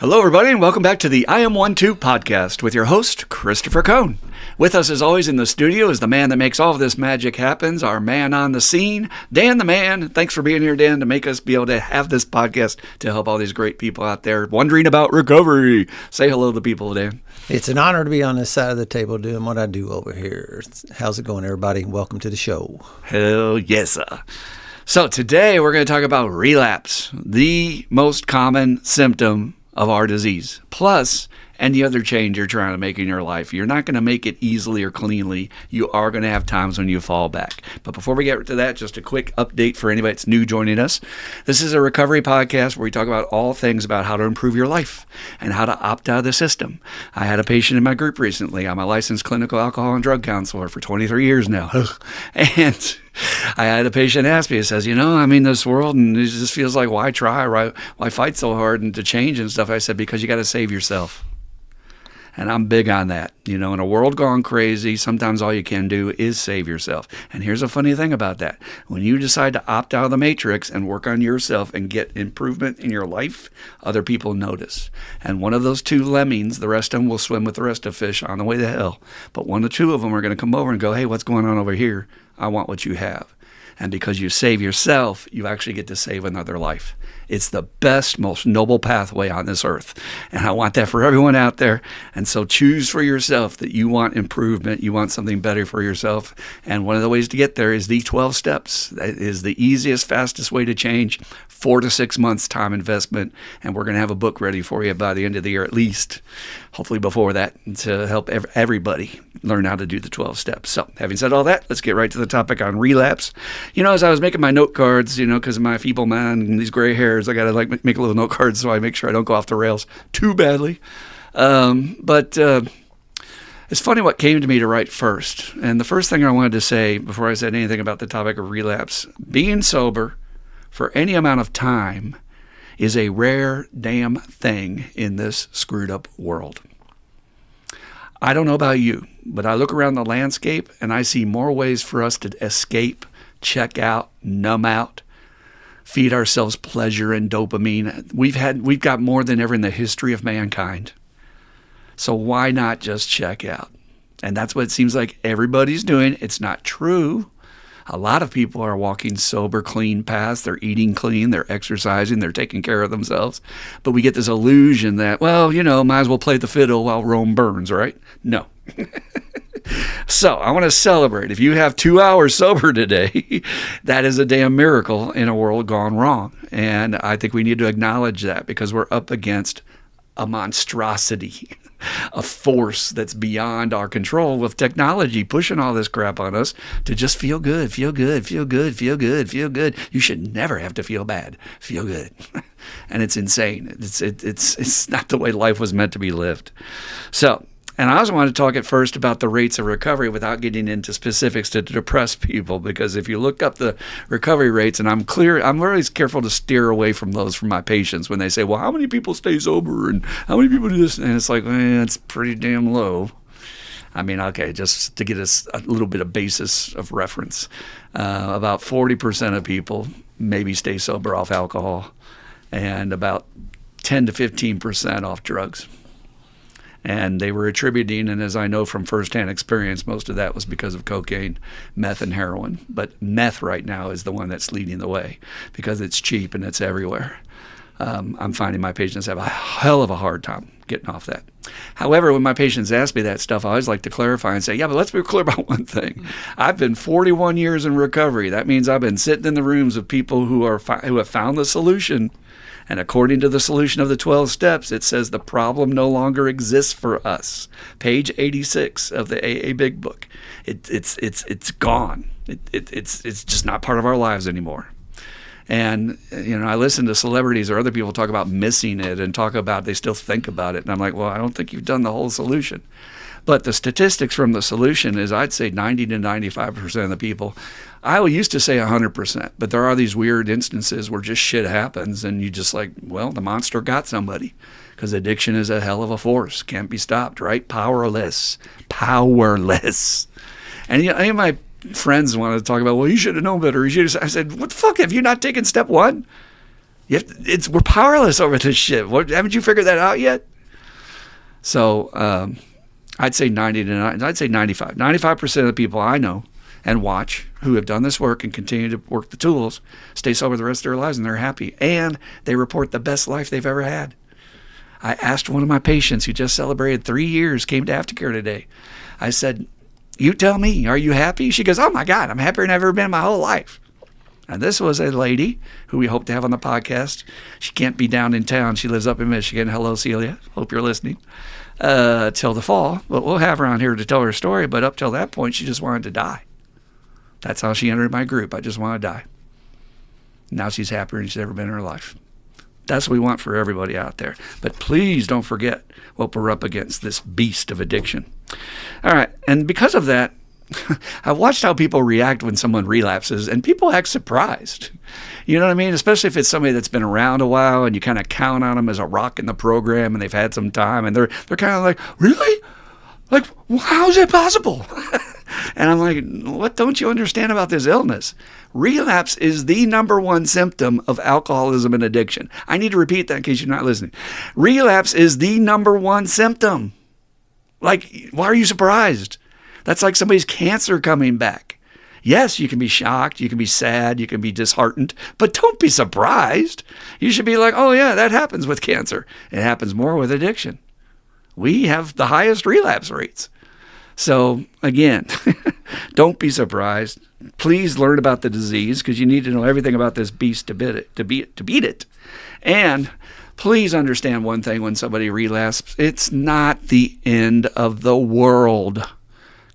Hello, everybody, and welcome back to the I Am 1-2 podcast with your host, Christopher Cohn. With us, as always, in the studio is the man that makes all of this magic happen, our man on the scene, Dan the Man. Thanks for being here, Dan, to make us be able to have this podcast to help all these great people out there wondering about recovery. Say hello to the people, Dan. It's an honor to be on this side of the table doing what I do over here. How's it going, everybody? Welcome to the show. Hell yes, sir. So today we're going to talk about relapse, the most common symptom of our disease, plus any other change you're trying to make in your life. You're not going to make it easily or cleanly. You are going to have times when you fall back. But before we get to that, just a quick update for anybody that's new joining us. This is a recovery podcast where we talk about all things about how to improve your life and how to opt out of the system. I had a patient in my group recently. I'm a licensed clinical alcohol and drug counselor for 23 years now. And I had a patient ask me, he says, I'm in this world and it just feels like, why try? Why fight so hard and to change and stuff? I said, because you got to save yourself. And I'm big on that. In a world gone crazy, sometimes all you can do is save yourself. And here's a funny thing about that. When you decide to opt out of the matrix and work on yourself and get improvement in your life, other people notice. And one of those two lemmings, the rest of them will swim with the rest of fish on the way to hell. But one or two of them are going to come over and go, hey, what's going on over here? I want what you have. And because you save yourself, you actually get to save another life. It's the best, most noble pathway on this earth. And I want that for everyone out there. And so choose for yourself that you want improvement. You want something better for yourself. And one of the ways to get there is the 12 steps. That is the easiest, fastest way to change. 4 to 6 months time investment. And we're going to have a book ready for you by the end of the year at least. Hopefully before that, to help everybody learn how to do the 12 steps. So having said all that, let's get right to the topic on relapse. As I was making my note cards, because of my feeble man and these gray hairs, I got to make a little note cards so I make sure I don't go off the rails too badly. But it's funny what came to me to write first. And the first thing I wanted to say before I said anything about the topic of relapse, being sober for any amount of time is a rare damn thing in this screwed up world. I don't know about you, but I look around the landscape and I see more ways for us to escape, check out, numb out, feed ourselves pleasure and dopamine. We've got more than ever in the history of mankind. So why not just check out? And that's what it seems like everybody's doing. It's not true. A lot of people are walking sober, clean paths. They're eating clean. They're exercising. They're taking care of themselves. But we get this illusion that, might as well play the fiddle while Rome burns, right? No. So I want to celebrate. If you have 2 hours sober today, that is a damn miracle in a world gone wrong. And I think we need to acknowledge that because we're up against a monstrosity, a force that's beyond our control with technology pushing all this crap on us to just feel good, feel good, feel good, feel good, feel good. You should never have to feel bad. Feel good. And it's insane. It's not the way life was meant to be lived. So, and I also want to talk at first about the rates of recovery without getting into specifics to depress people, because if you look up the recovery rates, and I'm always careful to steer away from those from my patients when they say, well, how many people stay sober and how many people do this? And it's like, it's pretty damn low. I mean, okay, just to get us a little bit of basis of reference, about 40% of people maybe stay sober off alcohol and about 10 to 15% off drugs. And they were attributing, and as I know from firsthand experience, most of that was because of cocaine, meth, and heroin. But meth right now is the one that's leading the way because it's cheap and it's everywhere. I'm finding my patients have a hell of a hard time getting off that. However, when my patients ask me that stuff, I always like to clarify and say, yeah, but let's be clear about one thing. I've been 41 years in recovery. That means I've been sitting in the rooms of people who have found the solution. And according to the solution of the 12 steps, it says the problem no longer exists for us. Page 86 of the AA Big Book. It's gone. It's just not part of our lives anymore. And, I listen to celebrities or other people talk about missing it and talk about they still think about it. And I'm like, well, I don't think you've done the whole solution. But the statistics from the solution is I'd say 90 to 95% of the people. I used to say 100%, but there are these weird instances where just shit happens and you just like, well, the monster got somebody because addiction is a hell of a force. Can't be stopped, right? Powerless. And any of my friends wanted to talk about, well, you should have known better. I said, what the fuck? Have you not taken step one? We're powerless over this shit. Haven't you figured that out yet? So I'd say 95% of the people I know and watch who have done this work and continue to work the tools stay sober the rest of their lives, and they're happy. And they report the best life they've ever had. I asked one of my patients who just celebrated 3 years, came to aftercare today. I said, you tell me, are you happy? She goes, oh my God, I'm happier than I've ever been in my whole life. And this was a lady who we hope to have on the podcast. She can't be down in town. She lives up in Michigan. Hello, Celia. Hope you're listening. Till the fall. But we'll have her on here to tell her story. But up till that point, she just wanted to die. That's how she entered my group. I just want to die. Now she's happier than she's ever been in her life. That's what we want for everybody out there. But please don't forget what we're up against, this beast of addiction. All right. And because of that, I've watched how people react when someone relapses, and people act surprised. You know what I mean? Especially if it's somebody that's been around a while and you kind of count on them as a rock in the program and they've had some time, and they're kind of like, really? Like, how is it possible? And I'm like, what don't you understand about this illness? Relapse is the number one symptom of alcoholism and addiction. I need to repeat that in case you're not listening. Relapse is the number one symptom. Like, why are you surprised? That's like somebody's cancer coming back. Yes, you can be shocked, you can be sad, you can be disheartened, but don't be surprised. You should be like, oh yeah, that happens with cancer. It happens more with addiction. We have the highest relapse rates. So again, don't be surprised. Please learn about the disease, because you need to know everything about this beast to beat it. And please understand one thing: when somebody relapses, it's not the end of the world.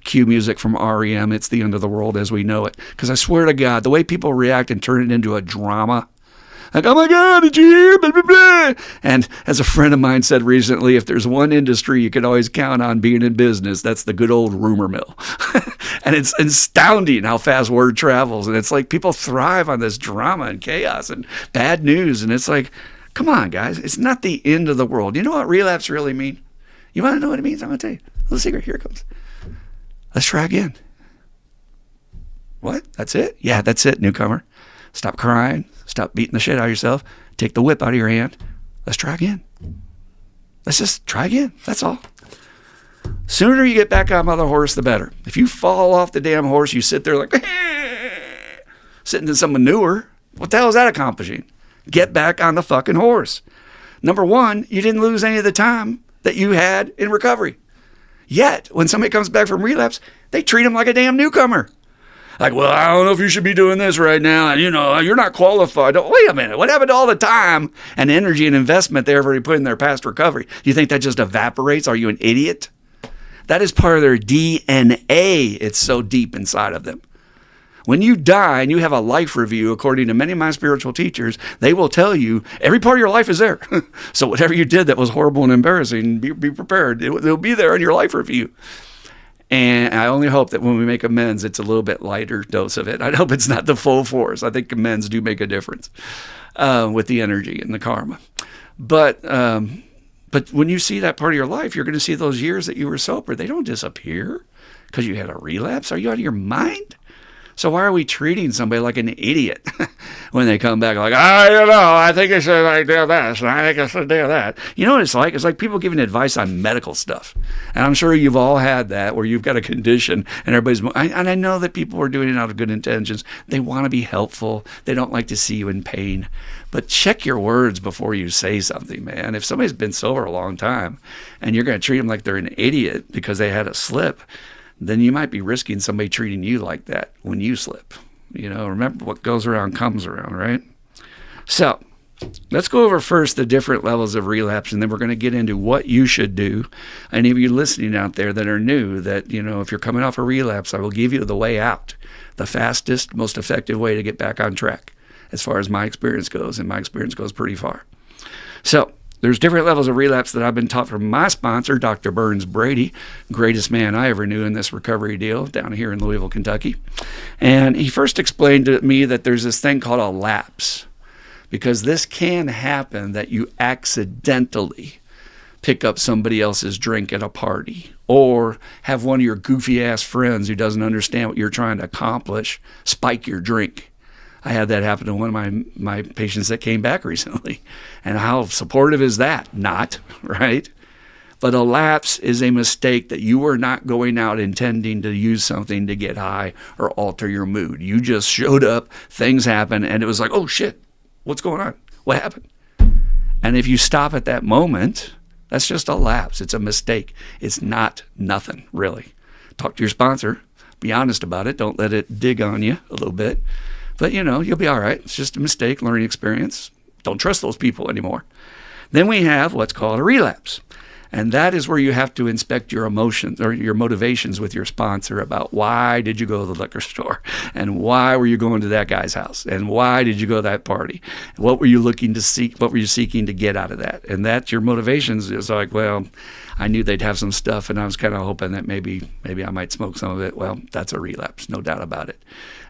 Cue music from REM. It's the end of the world as we know it. Because I swear to God, the way people react and turn it into a drama, like, oh my God, did you hear? Blah, blah, blah. And as a friend of mine said recently, if there's one industry you can always count on being in business, that's the good old rumor mill. And it's astounding how fast word travels. And it's like people thrive on this drama and chaos and bad news. And it's like, come on, guys. It's not the end of the world. You know what relapse really means? You want to know what it means? I'm going to tell you. A little secret. Here it comes. Let's try again. What? That's it? Yeah, that's it, newcomer. Stop crying. Stop beating the shit out of yourself. Take the whip out of your hand. Let's try again. Let's just try again. That's all. Sooner you get back on the horse, the better. If you fall off the damn horse, you sit there like, sitting to some manure. What the hell is that accomplishing? Get back on the fucking horse. Number one, you didn't lose any of the time that you had in recovery. Yet, when somebody comes back from relapse, they treat them like a damn newcomer. Like, well, I don't know if you should be doing this right now. And, you know, you're not qualified. Wait a minute. What happened to all the time and energy and investment they already put in their past recovery? Do you think that just evaporates? Are you an idiot? That is part of their DNA. It's so deep inside of them. When you die and you have a life review, according to many of my spiritual teachers, they will tell you every part of your life is there. So whatever you did that was horrible and embarrassing, be prepared. It'll be there in your life review. And I only hope that when we make amends, it's a little bit lighter dose of it. I hope it's not the full force. I think amends do make a difference with the energy and the karma. But when you see that part of your life, you're going to see those years that you were sober. They don't disappear because you had a relapse. Are you out of your mind? So why are we treating somebody like an idiot when they come back like, I think I should do this, and I think I should do that. You know what it's like? It's like people giving advice on medical stuff. And I'm sure you've all had that where you've got a condition and and I know that people are doing it out of good intentions. They want to be helpful. They don't like to see you in pain. But check your words before you say something, man. If somebody's been sober a long time and you're going to treat them like they're an idiot because they had a slip, then you might be risking somebody treating you like that when you slip. You know, remember, what goes around comes around, right? So let's go over first the different levels of relapse, and then we're going to get into what you should do. Any of you listening out there that are new, that, you know, if you're coming off a relapse, I will give you the way out, the fastest, most effective way to get back on track, as far as my experience goes, and my experience goes pretty far. So there's different levels of relapse that I've been taught from my sponsor, Dr. Burns Brady, greatest man I ever knew in this recovery deal down here in Louisville, Kentucky. And he first explained to me that there's this thing called a lapse, because this can happen that you accidentally pick up somebody else's drink at a party, or have one of your goofy ass friends who doesn't understand what you're trying to accomplish spike your drink. I had that happen to one of my patients that came back recently. And how supportive is that? Not, right? But a lapse is a mistake that you were not going out intending to use something to get high or alter your mood. You just showed up, things happened, and it was like, oh shit, what's going on? What happened? And if you stop at that moment, that's just a lapse. It's a mistake. It's not nothing, really. Talk to your sponsor. Be honest about it. Don't let it dig on you a little bit. But, you'll be all right. It's just a mistake, learning experience. Don't trust those people anymore. Then we have what's called a relapse. And that is where you have to inspect your emotions or your motivations with your sponsor about why did you go to the liquor store and why were you going to that guy's house and why did you go to that party? What were you looking to seek? What were you seeking to get out of that? And that's your motivations is like, well, I knew they'd have some stuff and I was kind of hoping that maybe I might smoke some of it. Well, that's a relapse, no doubt about it.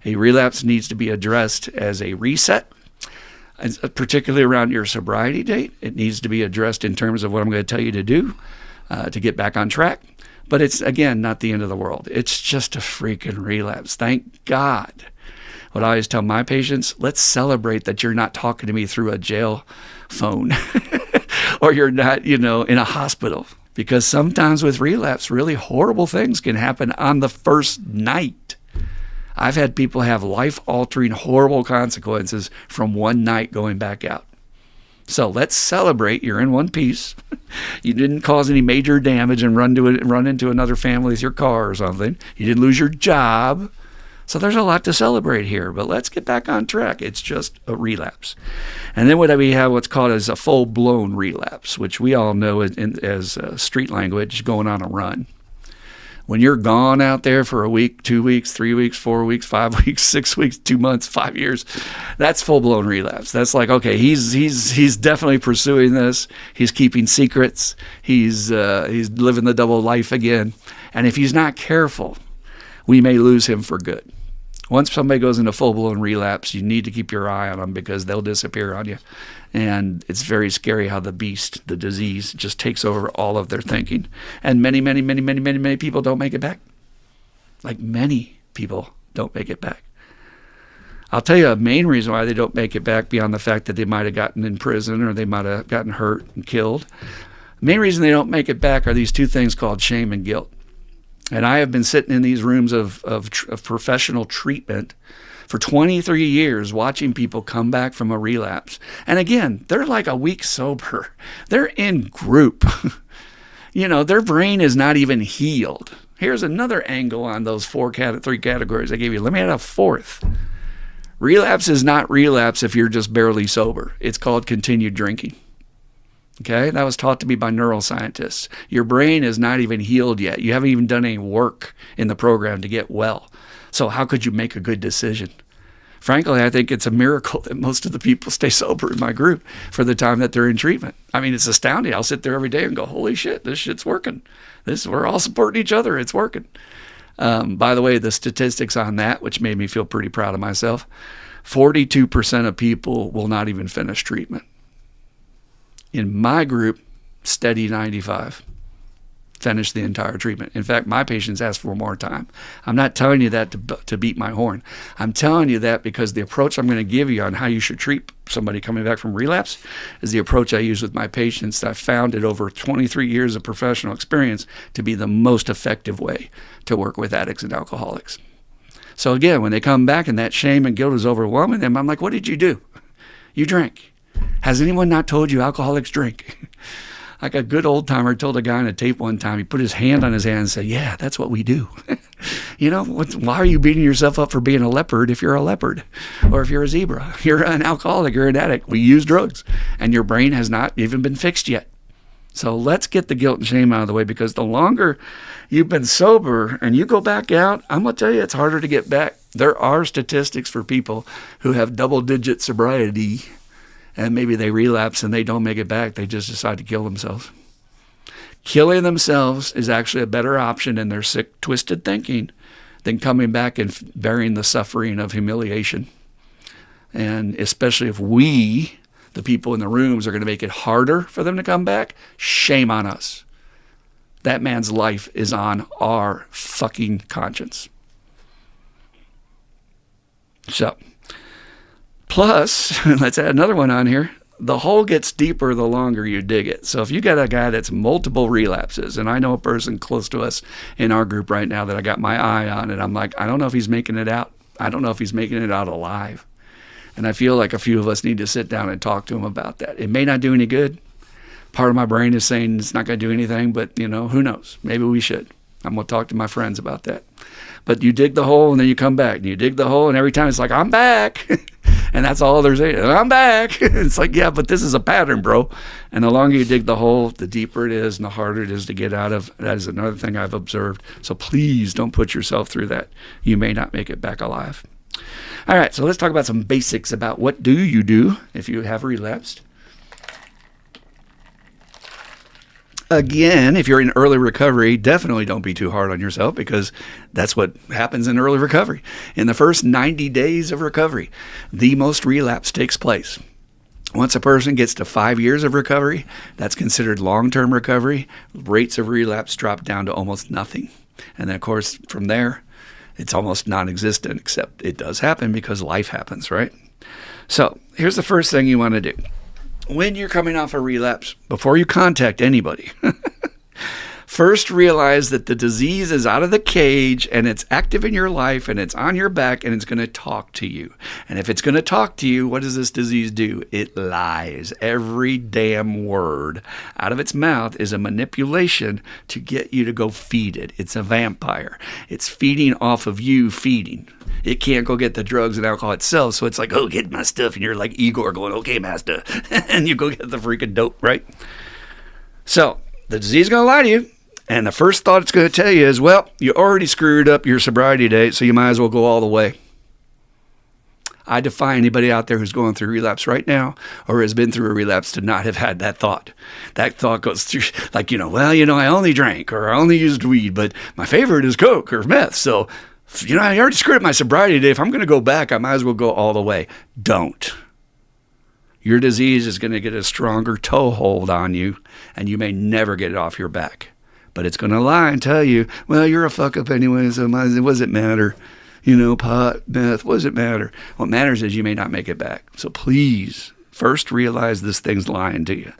A relapse needs to be addressed as a reset. Particularly around your sobriety date. It needs to be addressed in terms of what I'm going to tell you to do to get back on track. But it's, again, not the end of the world. It's just a freaking relapse. Thank God. What I always tell my patients, let's celebrate that you're not talking to me through a jail phone or you're not, in a hospital. Because sometimes with relapse, really horrible things can happen on the first night. I've had people have life-altering, horrible consequences from one night going back out. So let's celebrate. You're in one piece. You didn't cause any major damage and run into another family with your car or something. You didn't lose your job. So there's a lot to celebrate here. But let's get back on track. It's just a relapse. And then we have what's called as a full-blown relapse, which we all know as street language, going on a run. When you're gone out there for a week, 2 weeks, 3 weeks, 4 weeks, 5 weeks, 6 weeks, 2 months, 5 years, that's full-blown relapse. That's like, okay, he's definitely pursuing this. He's keeping secrets. He's living the double life again. And if he's not careful, we may lose him for good. Once somebody goes into full-blown relapse, you need to keep your eye on them because they'll disappear on you. And it's very scary how the beast, the disease, just takes over all of their thinking. And many, many, many, many, many, many people don't make it back. Like many people don't make it back. I'll tell you a main reason why they don't make it back beyond the fact that they might have gotten in prison or they might have gotten hurt and killed. The main reason they don't make it back are these two things called shame and guilt. And I have been sitting in these rooms of professional treatment for 23 years watching people come back from a relapse. And again, they're like a week sober. They're in group. Their brain is not even healed. Here's another angle on those three categories I gave you. Let me add a fourth. Relapse is not relapse if you're just barely sober. It's called continued drinking. Okay, that was taught to me by neuroscientists. Your brain is not even healed yet. You haven't even done any work in the program to get well. So how could you make a good decision? Frankly, I think it's a miracle that most of the people stay sober in my group for the time that they're in treatment. I mean, it's astounding. I'll sit there every day and go, holy shit, this shit's working. We're all supporting each other. It's working. By the way, the statistics on that, which made me feel pretty proud of myself, 42% of people will not even finish treatment. In my group, steady 95. Finish the entire treatment. In fact, my patients ask for more time. I'm not telling you that to beat my horn. I'm telling you that because the approach I'm going to give you on how you should treat somebody coming back from relapse is the approach I use with my patients that I've found it over 23 years of professional experience to be the most effective way to work with addicts and alcoholics. So again, when they come back and that shame and guilt is overwhelming them, I'm like, what did you do? You drank. Has anyone not told you alcoholics drink? Like a good old timer told a guy on a tape one time, he put his hand on his hand and said, yeah, that's what we do. Why are you beating yourself up for being a leopard if you're a leopard? Or if you're a zebra? You're an alcoholic, you're an addict. We use drugs. And your brain has not even been fixed yet. So let's get the guilt and shame out of the way because the longer you've been sober and you go back out, I'm going to tell you it's harder to get back. There are statistics for people who have double-digit sobriety and maybe they relapse and they don't make it back. They just decide to kill themselves. Killing themselves is actually a better option in their sick, twisted thinking than coming back and bearing the suffering of humiliation. And especially if we, the people in the rooms, are going to make it harder for them to come back, shame on us. That man's life is on our fucking conscience. So, Plus, let's add another one on here. The hole gets deeper the longer you dig it. So if you got a guy that's multiple relapses, and I know a person close to us in our group right now that I got my eye on, and I'm like, I don't know if he's making it out. I don't know if he's making it out alive. And I feel like a few of us need to sit down and talk to him about that. It may not do any good. Part of my brain is saying it's not going to do anything, but, who knows? Maybe we should. I'm going to talk to my friends about that. But you dig the hole, and then you come back, and you dig the hole, and every time it's like, I'm back. And that's all they're saying. I'm back. It's like, yeah, but this is a pattern, bro. And the longer you dig the hole, the deeper it is and the harder it is to get out of. That is another thing I've observed. So please don't put yourself through that. You may not make it back alive. All right, so let's talk about some basics about what do you do if you have relapsed. Again, if you're in early recovery, definitely don't be too hard on yourself because that's what happens in early recovery. In the first 90 days of recovery, the most relapse takes place. Once a person gets to 5 years of recovery, that's considered long-term recovery. Rates of relapse drop down to almost nothing. And then, of course, from there, it's almost non-existent, except it does happen because life happens, right? So here's the first thing you want to do. When you're coming off a relapse, before you contact anybody, first realize that the disease is out of the cage and it's active in your life and it's on your back and it's going to talk to you. And if it's going to talk to you, what does this disease do? It lies. Every damn word out of its mouth is a manipulation to get you to go feed it. It's a vampire. It's feeding off of you feeding. It can't go get the drugs and alcohol itself, so it's like, oh, get my stuff, and you're like Igor going, okay, master, and you go get the freaking dope, right? So the disease is going to lie to you, and the first thought it's going to tell you is, well, you already screwed up your sobriety date, so you might as well go all the way. I defy anybody out there who's going through relapse right now or has been through a relapse to not have had that thought. That thought goes through like, I only drank or I only used weed, but my favorite is Coke or meth, so I already screwed up my sobriety day. If I'm going to go back, I might as well go all the way. Don't. Your disease is going to get a stronger toehold on you, and you may never get it off your back. But it's going to lie and tell you, well, you're a fuck up anyway, so what does it matter? Pot, meth, what does it matter? What matters is you may not make it back. So please, first realize this thing's lying to you.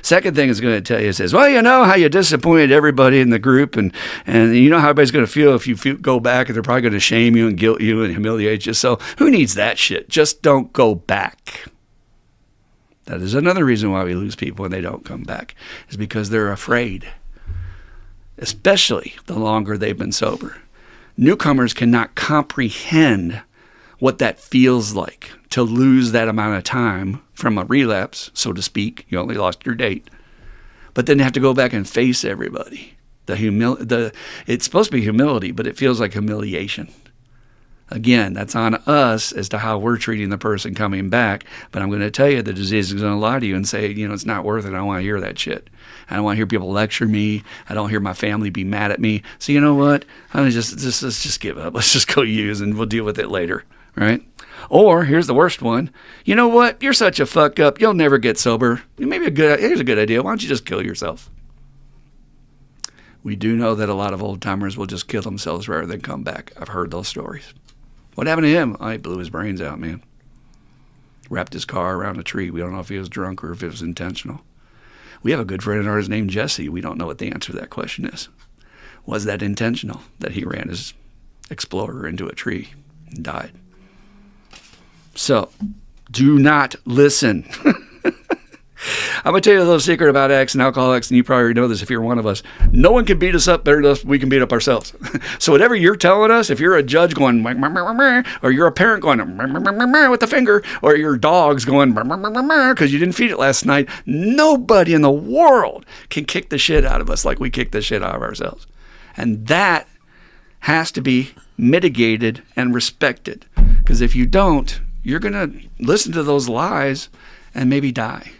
Second thing it's going to tell you, it says, well, you know how you disappointed everybody in the group and you know how everybody's going to feel if you go back, and they're probably going to shame you and guilt you and humiliate you. So who needs that shit? Just don't go back. That is another reason why we lose people when they don't come back, is because they're afraid, especially the longer they've been sober. Newcomers cannot comprehend what that feels like to lose that amount of time from a relapse, so to speak. You only lost your date. But then you have to go back and face everybody. It's supposed to be humility, but it feels like humiliation. Again, that's on us as to how we're treating the person coming back. But I'm going to tell you the disease is going to lie to you and say, it's not worth it. I don't want to hear that shit. I don't want to hear people lecture me. I don't hear my family be mad at me. So you know what? Let's just give up. Let's just go use and we'll deal with it later, right? Or here's the worst one. You know what? You're such a fuck up. You'll never get sober. Here's a good idea. Why don't you just kill yourself? We do know that a lot of old timers will just kill themselves rather than come back. I've heard those stories. What happened to him? He blew his brains out, man. Wrapped his car around a tree. We don't know if he was drunk or if it was intentional. We have a good friend of ours named Jesse. We don't know what the answer to that question is. Was that intentional, that he ran his Explorer into a tree and died? So, do not listen. I'm going to tell you a little secret about addicts and alcoholics, and you probably already know this if you're one of us. No one can beat us up better than we can beat up ourselves. So whatever you're telling us, if you're a judge going, or you're a parent going with the finger, or your dog's going because you didn't feed it last night, nobody in the world can kick the shit out of us like we kick the shit out of ourselves. And that has to be mitigated and respected. Because if you don't, you're going to listen to those lies and maybe die.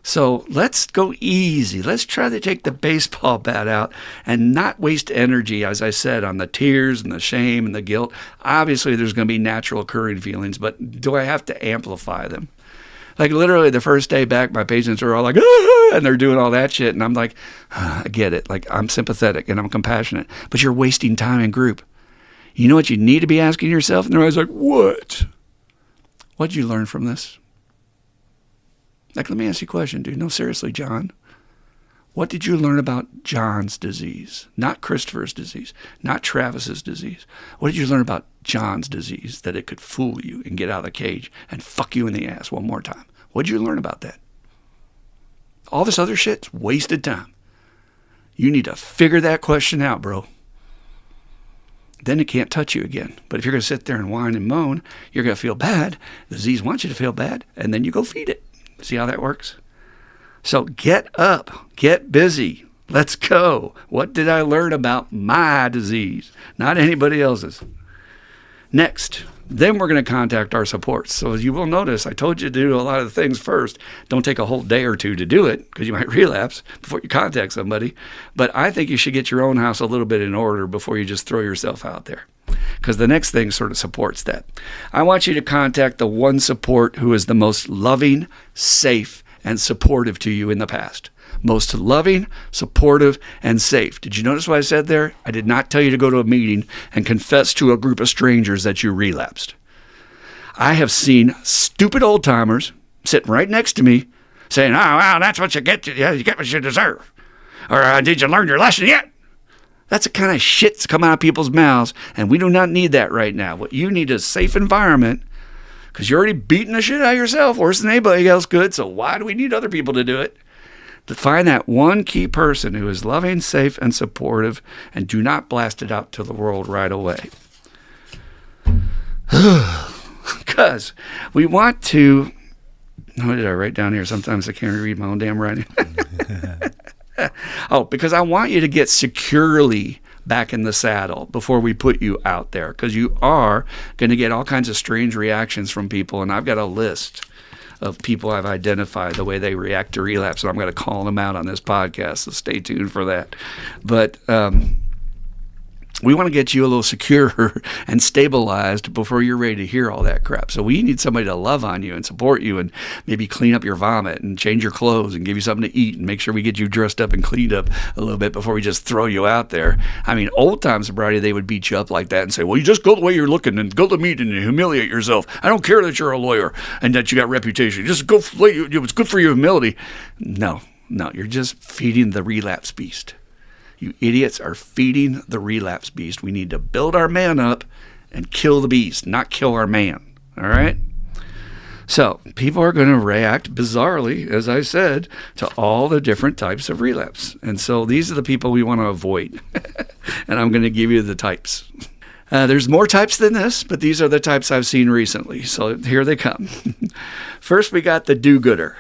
So let's go easy. Let's try to take the baseball bat out and not waste energy, as I said, on the tears and the shame and the guilt. Obviously, there's going to be natural occurring feelings, but do I have to amplify them? Like literally the first day back, my patients are all like, ah, and they're doing all that shit. And I'm like, I get it. Like, I'm sympathetic and I'm compassionate, but you're wasting time in group. You know what you need to be asking yourself? And they're always like, what? What did you learn from this? Like, let me ask you a question, dude. No, seriously, John. What did you learn about John's disease? Not Christopher's disease, not Travis's disease. What did you learn about John's disease that it could fool you and get out of the cage and fuck you in the ass one more time? What did you learn about that? All this other shit's wasted time. You need to figure that question out, bro. Then it can't touch you again. But if you're going to sit there and whine and moan, you're going to feel bad. The disease wants you to feel bad, and then you go feed it. See how that works? So get up, get busy, let's go. What did I learn about my disease, not anybody else's? Next, then we're going to contact our supports. So as you will notice, I told you to do a lot of the things first. Don't take a whole day or two to do it because you might relapse before you contact somebody. But I think you should get your own house a little bit in order before you just throw yourself out there, because the next thing sort of supports that. I want you to contact the one support who is the most loving, safe, and supportive to you in the past. Most loving, supportive, and safe. Did you notice what I said there? I did not tell you to go to a meeting and confess to a group of strangers that you relapsed. I have seen stupid old-timers sitting right next to me saying, oh, well, that's what you get. You get what you deserve. Or did you learn your lesson yet? That's the kind of shit that's coming out of people's mouths, and we do not need that right now. What you need is a safe environment, because you're already beating the shit out of yourself worse than anybody else could, so why do we need other people to do it? To find that one key person who is loving, safe, and supportive, and do not blast it out to the world right away. Because we want to... What did I write down here? Sometimes I can't read my own damn writing. Because I want you to get securely back in the saddle before we put you out there, because you are going to get all kinds of strange reactions from people, and I've got a list of people I've identified the way they react to relapse, and I'm going to call them out on this podcast, so stay tuned for that. But we want to get you a little secure and stabilized before you're ready to hear all that crap. So we need somebody to love on you and support you and maybe clean up your vomit and change your clothes and give you something to eat and make sure we get you dressed up and cleaned up a little bit before we just throw you out there. I mean, old time sobriety, they would beat you up like that and say, well, you just go the way you're looking and go to the meeting and humiliate yourself. I don't care that you're a lawyer and that you got reputation. Just go, it's good for your humility. No, you're just feeding the relapse beast. You idiots are feeding the relapse beast. We need to build our man up and kill the beast, not kill our man. All right? So people are going to react bizarrely, as I said, to all the different types of relapse. And so these are the people we want to avoid. And I'm going to give you the types. There's more types than this, but these are the types I've seen recently. So here they come. First, we got the do-gooder.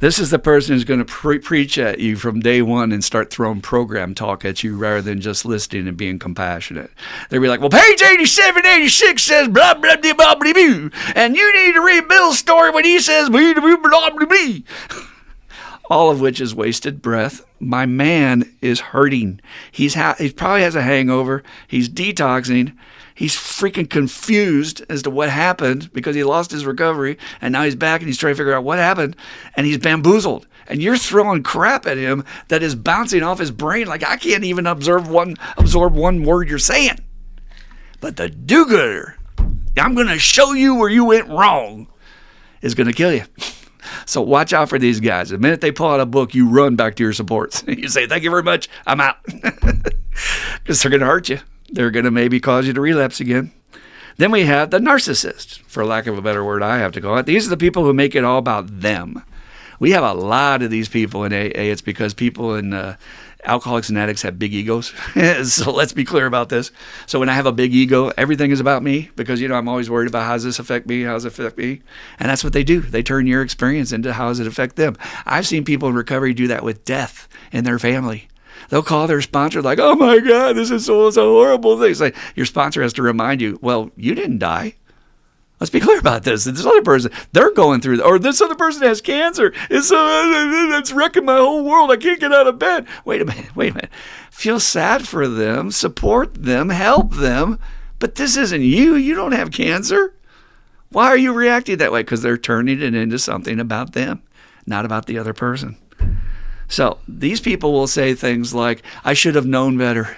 This is the person who's going to preach at you from day one and start throwing program talk at you rather than just listening and being compassionate. They'll be like, well, page 87, 86 says blah, blah, blah, blah, blah, blah, and you need to read Bill's story when he says blah, blah, blah, blah, blah. All of which is wasted breath. My man is hurting. He probably has a hangover. He's detoxing. He's freaking confused as to what happened because he lost his recovery, and now he's back and he's trying to figure out what happened, and he's bamboozled. And you're throwing crap at him that is bouncing off his brain like I can't even absorb one word you're saying. But the do-gooder, I'm going to show you where you went wrong, is going to kill you. So watch out for these guys. The minute they pull out a book, you run back to your supports. You say, thank you very much, I'm out. Because they're going to hurt you. They're going to maybe cause you to relapse again. Then we have the narcissist, for lack of a better word I have to call it. These are the people who make it all about them. We have a lot of these people in AA. It's because people in alcoholics and addicts have big egos. So let's be clear about this. So when I have a big ego, everything is about me because, I'm always worried about how does this affect me? How does it affect me? And that's what they do. They turn your experience into how does it affect them. I've seen people in recovery do that with death in their family. They'll call their sponsor like, oh my God, this is so horrible thing. It's like your sponsor has to remind you, well, you didn't die. Let's be clear about this. This other person, they're going through, or this other person has cancer. It's wrecking my whole world. I can't get out of bed. Wait a minute. Feel sad for them, support them, help them. But this isn't you. You don't have cancer. Why are you reacting that way? Because they're turning it into something about them, not about the other person. So these people will say things like, I should have known better.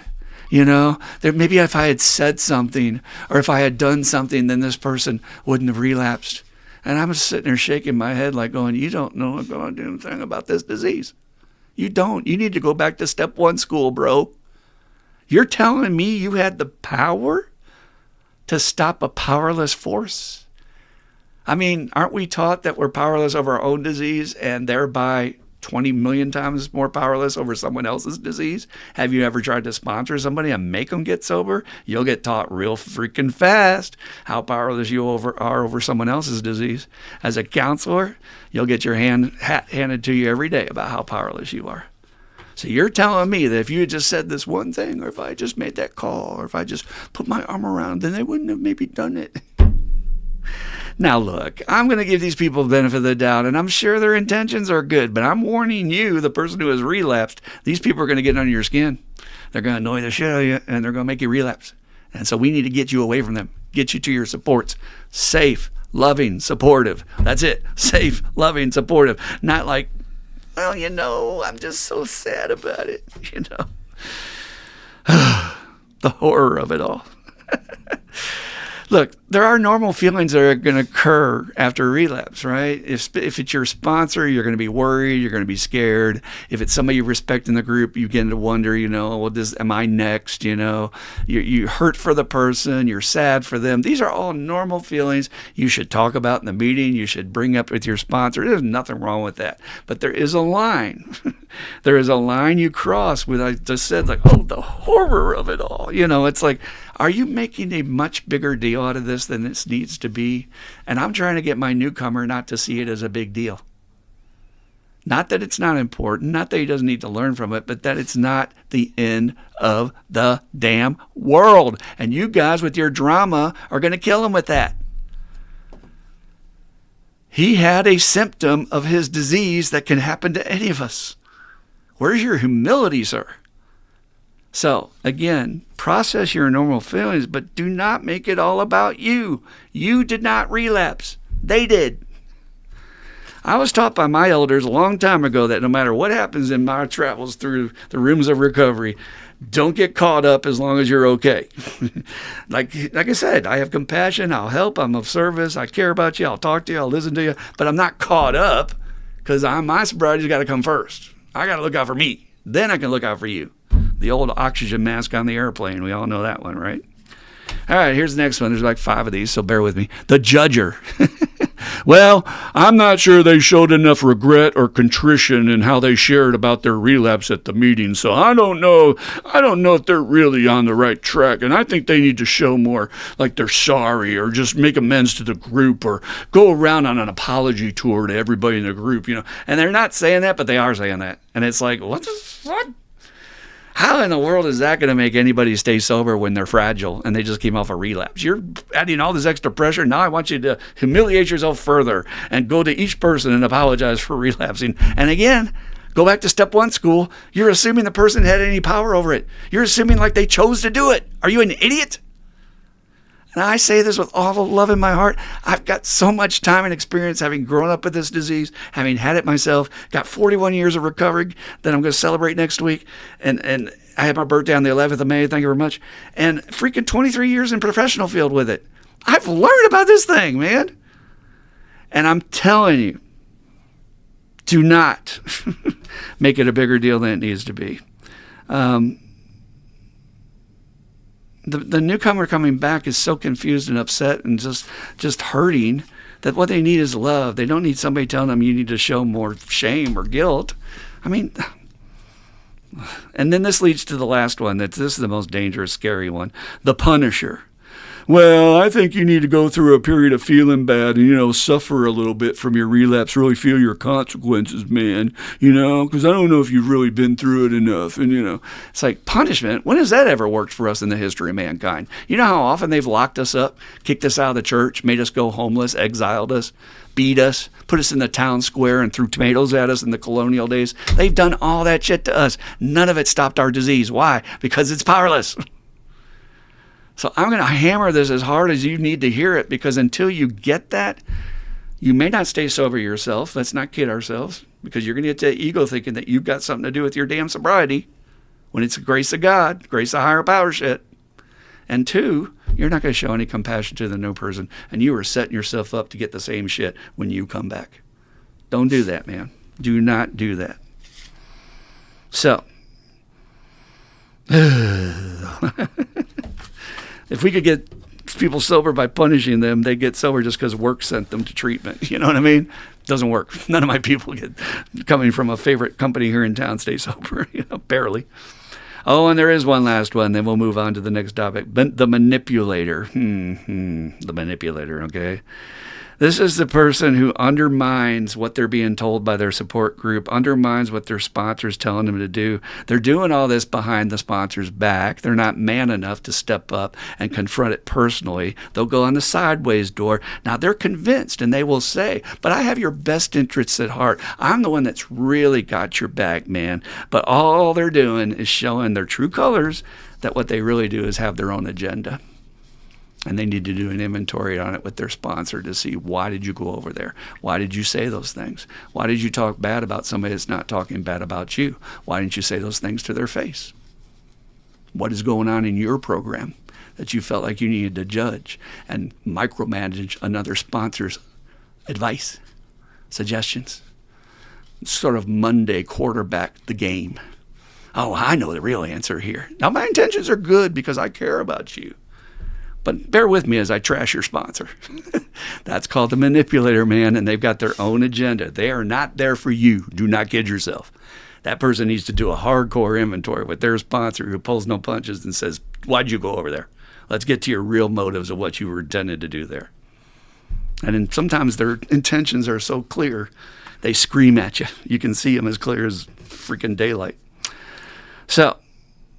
Maybe if I had said something or if I had done something, then this person wouldn't have relapsed. And I'm sitting there shaking my head like going, you don't know a goddamn thing about this disease. You don't. You need to go back to step one school, bro. You're telling me you had the power to stop a powerless force? I mean, aren't we taught that we're powerless over our own disease and thereby 20 million times more powerless over someone else's disease? Have you ever tried to sponsor somebody and make them get sober? You'll get taught real freaking fast how powerless you are over someone else's disease. As a counselor, you'll get your hat handed to you every day about how powerless you are. So you're telling me that if you had just said this one thing, or if I just made that call, or if I just put my arm around, then they wouldn't have maybe done it. Now, look, I'm going to give these people the benefit of the doubt, and I'm sure their intentions are good, but I'm warning you, the person who has relapsed, these people are going to get under your skin. They're going to annoy the shit out of you, and they're going to make you relapse. And so we need to get you away from them, get you to your supports. Safe, loving, supportive. That's it. Safe, loving, supportive. Not like, well, I'm just so sad about it, The horror of it all. Look, there are normal feelings that are going to occur after relapse, right? If it's your sponsor, you're going to be worried, you're going to be scared. If it's somebody you respect in the group, you begin to wonder, am I next? You hurt for the person, you're sad for them. These are all normal feelings you should talk about in the meeting. You should bring up with your sponsor. There's nothing wrong with that. But there is a line. There is a line you cross with, I just said, like, the horror of it all. It's like, are you making a much bigger deal out of this than this needs to be? And I'm trying to get my newcomer not to see it as a big deal. Not that it's not important, not that he doesn't need to learn from it, but that it's not the end of the damn world. And you guys with your drama are going to kill him with that. He had a symptom of his disease that can happen to any of us. Where's your humility, sir? So, again, process your normal feelings, but do not make it all about you. You did not relapse. They did. I was taught by my elders a long time ago that no matter what happens in my travels through the rooms of recovery, don't get caught up as long as you're okay. Like I said, I have compassion. I'll help. I'm of service. I care about you. I'll talk to you. I'll listen to you. But I'm not caught up because my sobriety's got to come first. I got to look out for me. Then I can look out for you. The old oxygen mask on the airplane. We all know that one, right? All right, here's the next one. There's like 5 of these, so bear with me. The judger. Well, I'm not sure they showed enough regret or contrition in how they shared about their relapse at the meeting, so I don't know if they're really on the right track, and I think they need to show more like they're sorry or just make amends to the group or go around on an apology tour to everybody in the group, And they're not saying that, but they are saying that. And it's like, what? How in the world is that going to make anybody stay sober when they're fragile and they just came off a relapse? You're adding all this extra pressure. Now I want you to humiliate yourself further and go to each person and apologize for relapsing. And again, go back to step one school. You're assuming the person had any power over it. You're assuming like they chose to do it. Are you an idiot? And I say this with all the love in my heart. I've got so much time and experience having grown up with this disease, having had it myself, got 41 years of recovery that I'm going to celebrate next week. And I had my birthday on the 11th of May. Thank you very much. And freaking 23 years in professional field with it. I've learned about this thing, man. And I'm telling you, do not make it a bigger deal than it needs to be. The newcomer coming back is so confused and upset and just hurting that what they need is love. They don't need somebody telling them you need to show more shame or guilt. I mean, and then this leads to the last one. This is the most dangerous, scary one. The punisher. Well, I think you need to go through a period of feeling bad and, suffer a little bit from your relapse, really feel your consequences, man, because I don't know if you've really been through it enough. And, it's like punishment. When has that ever worked for us in the history of mankind? You know how often they've locked us up, kicked us out of the church, made us go homeless, exiled us, beat us, put us in the town square and threw tomatoes at us in the colonial days. They've done all that shit to us. None of it stopped our disease. Why? Because it's powerless. So I'm going to hammer this as hard as you need to hear it, because until you get that, you may not stay sober yourself. Let's not kid ourselves, because you're going to get that ego thinking that you've got something to do with your damn sobriety when it's the grace of God, grace of higher power shit. And 2, You're not going to show any compassion to the new person, and you are setting yourself up to get the same shit when you come back. Don't do that, man. Do not do that. So, if we could get people sober by punishing them, they get sober just because work sent them to treatment. You know what I mean? Doesn't work. None of my people coming from a favorite company here in town stay sober, barely. Oh, and there is one last one. Then we'll move on to the next topic. The manipulator. The manipulator, okay? This is the person who undermines what they're being told by their support group, undermines what their sponsor's telling them to do. They're doing all this behind the sponsor's back. They're not man enough to step up and confront it personally. They'll go on the sideways door. Now, they're convinced, and they will say, but I have your best interests at heart. I'm the one that's really got your back, man. But all they're doing is showing their true colors, that what they really do is have their own agenda. And they need to do an inventory on it with their sponsor to see, why did you go over there? Why did you say those things? Why did you talk bad about somebody that's not talking bad about you? Why didn't you say those things to their face? What is going on in your program that you felt like you needed to judge and micromanage another sponsor's advice, suggestions? Sort of Monday quarterback the game. Oh, I know the real answer here. Now, my intentions are good because I care about you. But bear with me as I trash your sponsor. That's called the manipulator, man, and they've got their own agenda. They are not there for you. Do not kid yourself. That person needs to do a hardcore inventory with their sponsor who pulls no punches and says, why'd you go over there? Let's get to your real motives of what you were intended to do there. And then sometimes their intentions are so clear, they scream at you. You can see them as clear as freaking daylight. So,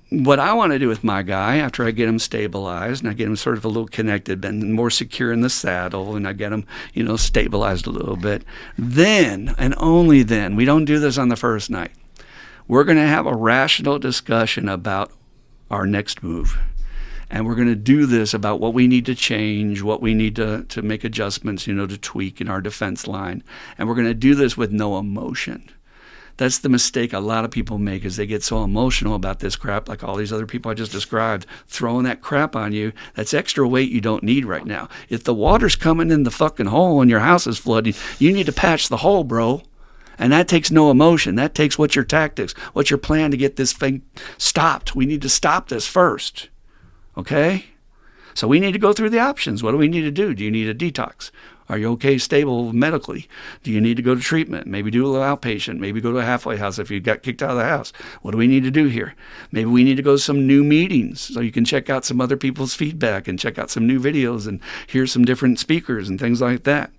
what I want to do with my guy, after I get him stabilized and I get him sort of a little connected and more secure in the saddle, and I get him, stabilized a little bit, then and only then, we don't do this on the first night, we're going to have a rational discussion about our next move. And we're going to do this about what we need to change, what we need to make adjustments, to tweak in our defense line. And we're going to do this with no emotion. That's the mistake a lot of people make, is they get so emotional about this crap, like all these other people I just described, throwing that crap on you. That's extra weight you don't need right now. If the water's coming in the fucking hole and your house is flooding, you need to patch the hole, bro. And that takes no emotion. That takes what's your tactics, what's your plan to get this thing stopped. We need to stop this first, okay? So we need to go through the options. What do we need to do? Do you need a detox? Are you okay, stable medically? Do you need to go to treatment? Maybe do a little outpatient. Maybe go to a halfway house if you got kicked out of the house. What do we need to do here? Maybe we need to go to some new meetings so you can check out some other people's feedback and check out some new videos and hear some different speakers and things like that.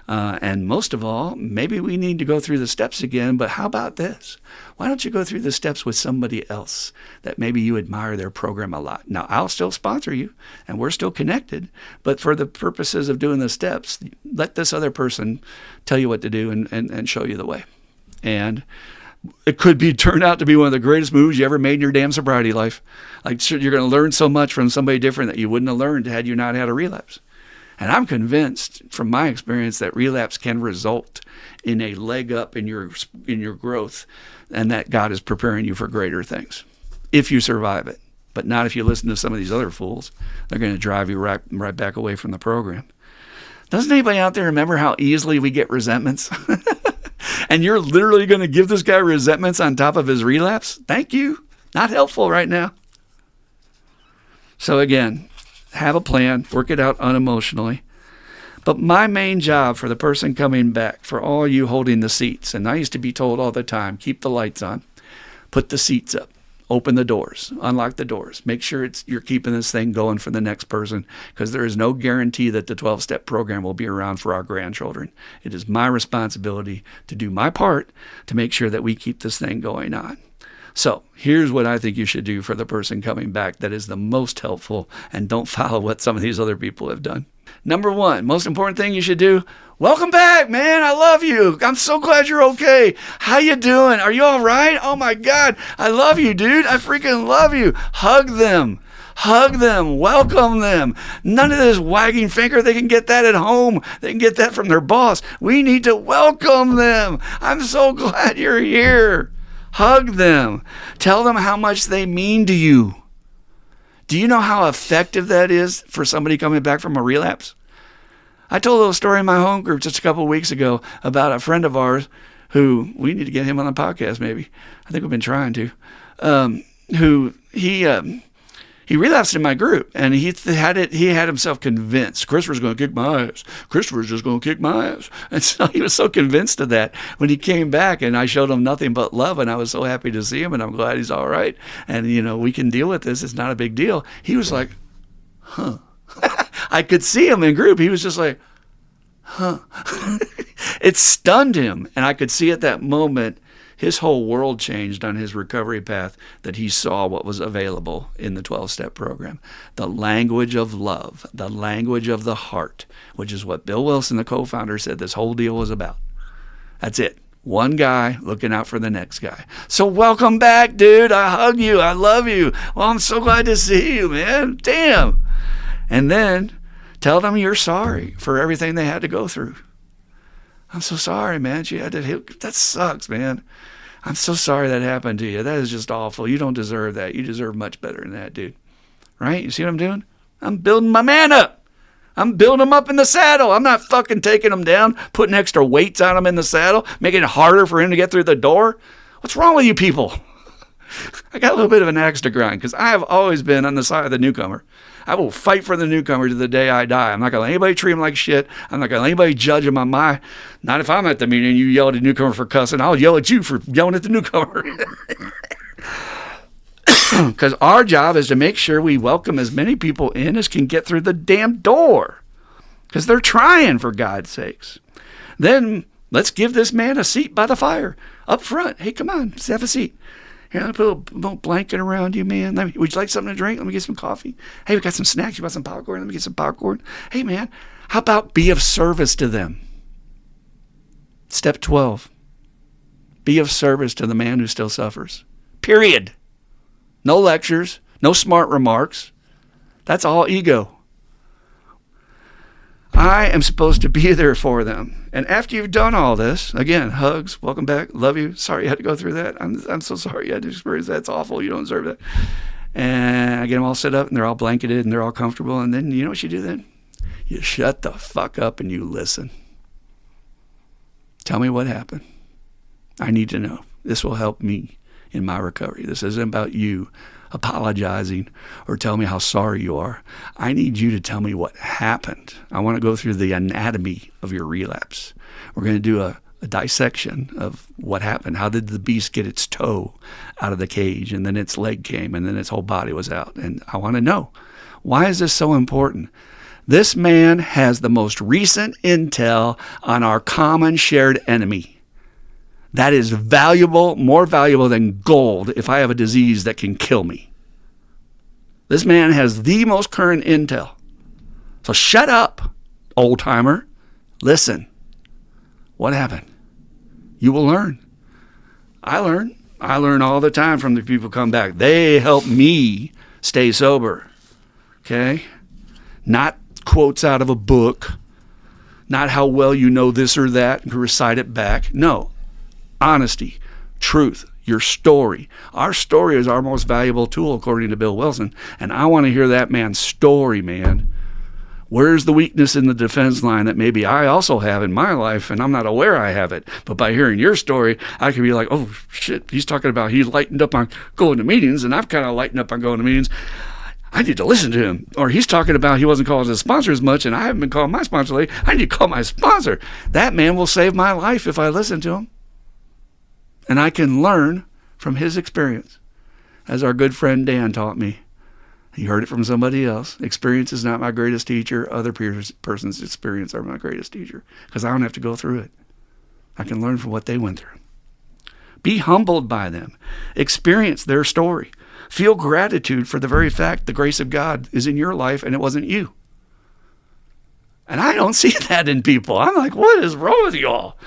And most of all, maybe we need to go through the steps again, but how about this? Why don't you go through the steps with somebody else that maybe you admire their program a lot? Now, I'll still sponsor you, and we're still connected, but for the purposes of doing the steps, let this other person tell you what to do and show you the way. And it could turn out to be one of the greatest moves you ever made in your damn sobriety life. Like, you're going to learn so much from somebody different that you wouldn't have learned had you not had a relapse. And I'm convinced from my experience that relapse can result in a leg up in your growth, and that God is preparing you for greater things if you survive it. But not if you listen to some of these other fools. They're going to drive you right back away from the program. Doesn't anybody out there remember how easily we get resentments? And you're literally going to give this guy resentments on top of his relapse? Thank you. Not helpful right now. So again, have a plan, work it out unemotionally. But my main job for the person coming back, for all you holding the seats, and I used to be told all the time, keep the lights on, put the seats up, open the doors, unlock the doors, make sure you're keeping this thing going for the next person, because there is no guarantee that the 12-step program will be around for our grandchildren. It is my responsibility to do my part to make sure that we keep this thing going on. So here's what I think you should do for the person coming back that is the most helpful, and don't follow what some of these other people have done. Number one, most important thing you should do, welcome back, man. I love you. I'm so glad you're okay. How you doing? Are you all right? Oh, my God. I love you, dude. I freaking love you. Hug them. Hug them. Welcome them. None of this wagging finger. They can get that at home. They can get that from their boss. We need to welcome them. I'm so glad you're here. Hug them. Tell them how much they mean to you. Do you know how effective that is for somebody coming back from a relapse? I told a little story in my home group just a couple of weeks ago about a friend of ours who, we need to get him on the podcast maybe. I think we've been trying to. Who he relapsed in my group, and he had himself convinced Christopher's going to kick my ass. Christopher's just going to kick my ass. And so he was so convinced of that when he came back, and I showed him nothing but love, and I was so happy to see him, and I'm glad he's all right. And, we can deal with this. It's not a big deal. He was like, huh. I could see him in group. He was just like, huh. It stunned him, and I could see at that moment his whole world changed on his recovery path, that he saw what was available in the 12-step program. The language of love, the language of the heart, which is what Bill Wilson, the co-founder, said this whole deal was about. That's it. One guy looking out for the next guy. So welcome back, dude. I hug you. I love you. Well, I'm so glad to see you, man. Damn. And then tell them you're sorry for everything they had to go through. I'm so sorry, man. That sucks, man. I'm so sorry that happened to you. That is just awful. You don't deserve that. You deserve much better than that, dude. Right? You see what I'm doing? I'm building my man up. I'm building him up in the saddle. I'm not fucking taking him down, putting extra weights on him in the saddle, making it harder for him to get through the door. What's wrong with you people? I got a little bit of an axe to grind because I have always been on the side of the newcomer. I will fight for the newcomer to the day I die. I'm not going to let anybody treat him like shit. I'm not going to let anybody judge him on not if I'm at the meeting and you yell at the newcomer for cussing. I'll yell at you for yelling at the newcomer. Because our job is to make sure we welcome as many people in as can get through the damn door. Because they're trying, for God's sakes. Then let's give this man a seat by the fire up front. Hey, come on, let's have a seat. Here, let me put a little blanket around you, man. Would you like something to drink? Let me get some coffee. Hey, we got some snacks. You want some popcorn? Let me get some popcorn. Hey, man, how about be of service to them? Step 12. Be of service to the man who still suffers. Period. No lectures. No smart remarks. That's all ego. I am supposed to be there for them. And after you've done all this, again, hugs, welcome back, love you, sorry you had to go through that. I'm so sorry you had to experience that. It's awful. You don't deserve that. And I get them all set up, and they're all blanketed, and they're all comfortable. And then you know what you do then? You shut the fuck up and you listen. Tell me what happened. I need to know. This will help me in my recovery. This isn't about you apologizing or tell me how sorry you are. I need you to tell me what happened. I want to go through the anatomy of your relapse. We're going to do a dissection of what happened. How did the beast get its toe out of the cage, and then its leg came, and then its whole body was out? And I want to know, why is this so important? This man has the most recent intel on our common shared enemy. That is valuable, more valuable than gold if I have a disease that can kill me. This man has the most current intel. So shut up, old timer. Listen. What happened? You will learn. I learn. I learn all the time from the people who come back. They help me stay sober. Okay? Not quotes out of a book. Not how well you know this or that and can recite it back. No. Honesty, truth, your story. Our story is our most valuable tool, according to Bill Wilson. And I want to hear that man's story, man. Where's the weakness in the defense line that maybe I also have in my life, and I'm not aware I have it? But by hearing your story, I can be like, oh, shit, he's talking about he lightened up on going to meetings, and I've kind of lightened up on going to meetings. I need to listen to him. Or he's talking about he wasn't calling his sponsor as much, and I haven't been calling my sponsor lately. I need to call my sponsor. That man will save my life if I listen to him. And I can learn from his experience. As our good friend Dan taught me. He heard it from somebody else. Experience is not my greatest teacher. Other person's experience are my greatest teacher. Because I don't have to go through it. I can learn from what they went through. Be humbled by them. Experience their story. Feel gratitude for the very fact the grace of God is in your life and it wasn't you. And I don't see that in people. I'm like, what is wrong with you all?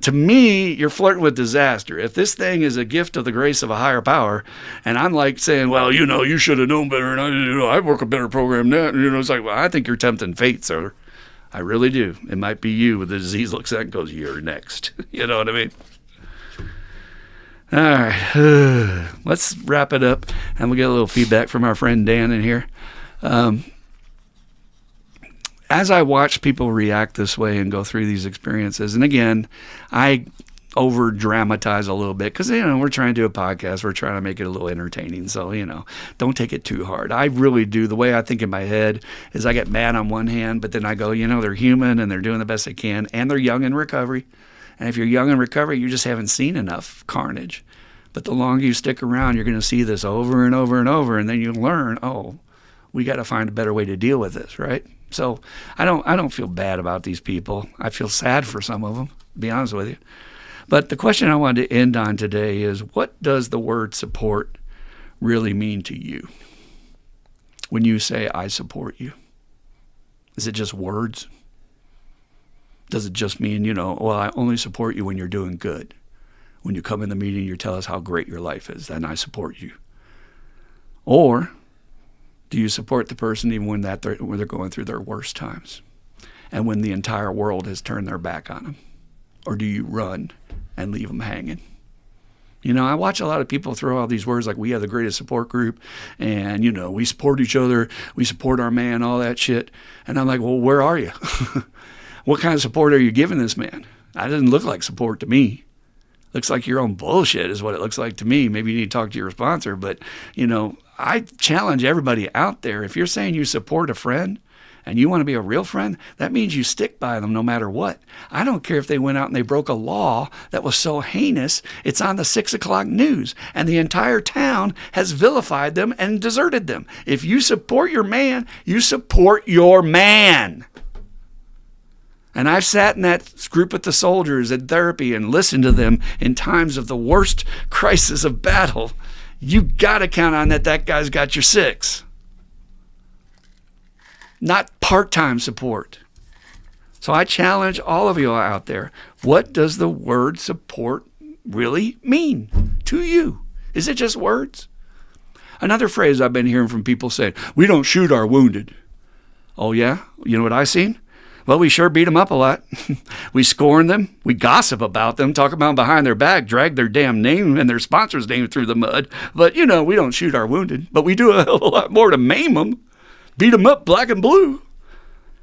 To me, you're flirting with disaster. If this thing is a gift of the grace of a higher power, and I'm like saying, well, you should have known better, and I work a better program than that. It's like, well, I think you're tempting fate, sir. I really do. It might be you. The disease looks at it and goes, you're next. You know what I mean? All right. Let's wrap it up, and we'll get a little feedback from our friend Dan in here. As I watch people react this way and go through these experiences, and again, I over dramatize a little bit because, we're trying to do a podcast. We're trying to make it a little entertaining. So, don't take it too hard. I really do. The way I think in my head is I get mad on one hand, but then I go, they're human and they're doing the best they can, and they're young in recovery. And if you're young in recovery, you just haven't seen enough carnage. But the longer you stick around, you're going to see this over and over and over, and then you learn, we got to find a better way to deal with this, right? So I don't feel bad about these people. I feel sad for some of them, to be honest with you. But the question I wanted to end on today is, what does the word support really mean to you? When you say, I support you, is it just words? Does it just mean, I only support you when you're doing good? When you come in the meeting, you tell us how great your life is, then I support you. Or do you support the person even when they're going through their worst times and when the entire world has turned their back on them? Or do you run and leave them hanging? I watch a lot of people throw out these words like, we have the greatest support group, and, we support each other, we support our man, all that shit. And I'm like, well, where are you? What kind of support are you giving this man? That doesn't look like support to me. Looks like your own bullshit is what it looks like to me. Maybe you need to talk to your sponsor, but, I challenge everybody out there. If you're saying you support a friend and you want to be a real friend, that means you stick by them no matter what. I don't care if they went out and they broke a law that was so heinous, it's on the 6 o'clock news, and the entire town has vilified them and deserted them. If you support your man, you support your man. And I've sat in that group with the soldiers in therapy and listened to them in times of the worst crisis of battle. You got to count on that guy's got your six. Not part-time support. So I challenge all of you out there. What does the word support really mean to you? Is it just words? Another phrase I've been hearing from people saying, we don't shoot our wounded. Oh yeah? You know what I seen? Well, we sure beat them up a lot. We scorn them. We gossip about them, talk about them behind their back, drag their damn name and their sponsor's name through the mud. But, we don't shoot our wounded. But we do a hell of a lot more to maim them, beat them up black and blue.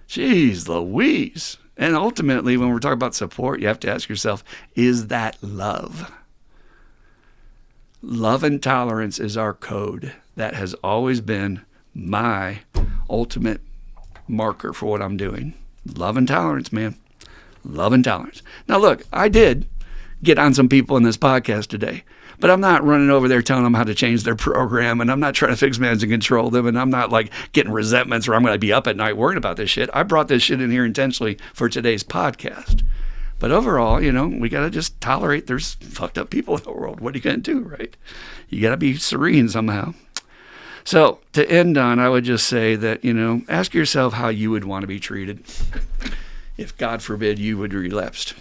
Jeez Louise. And ultimately, when we're talking about support, you have to ask yourself, is that love? Love and tolerance is our code. That has always been my ultimate marker for what I'm doing. Love and tolerance, man. Love and tolerance. Now, look, I did get on some people in this podcast today, but I'm not running over there telling them how to change their program, and I'm not trying to fix, manage, and control them, and I'm not like getting resentments or I'm going to be up at night worrying about this shit. I brought this shit in here intentionally for today's podcast. But overall, we got to just tolerate there's fucked up people in the world. What are you going to do, right? You got to be serene somehow. So to end on, I would just say that, ask yourself how you would want to be treated if, God forbid, you would relapse.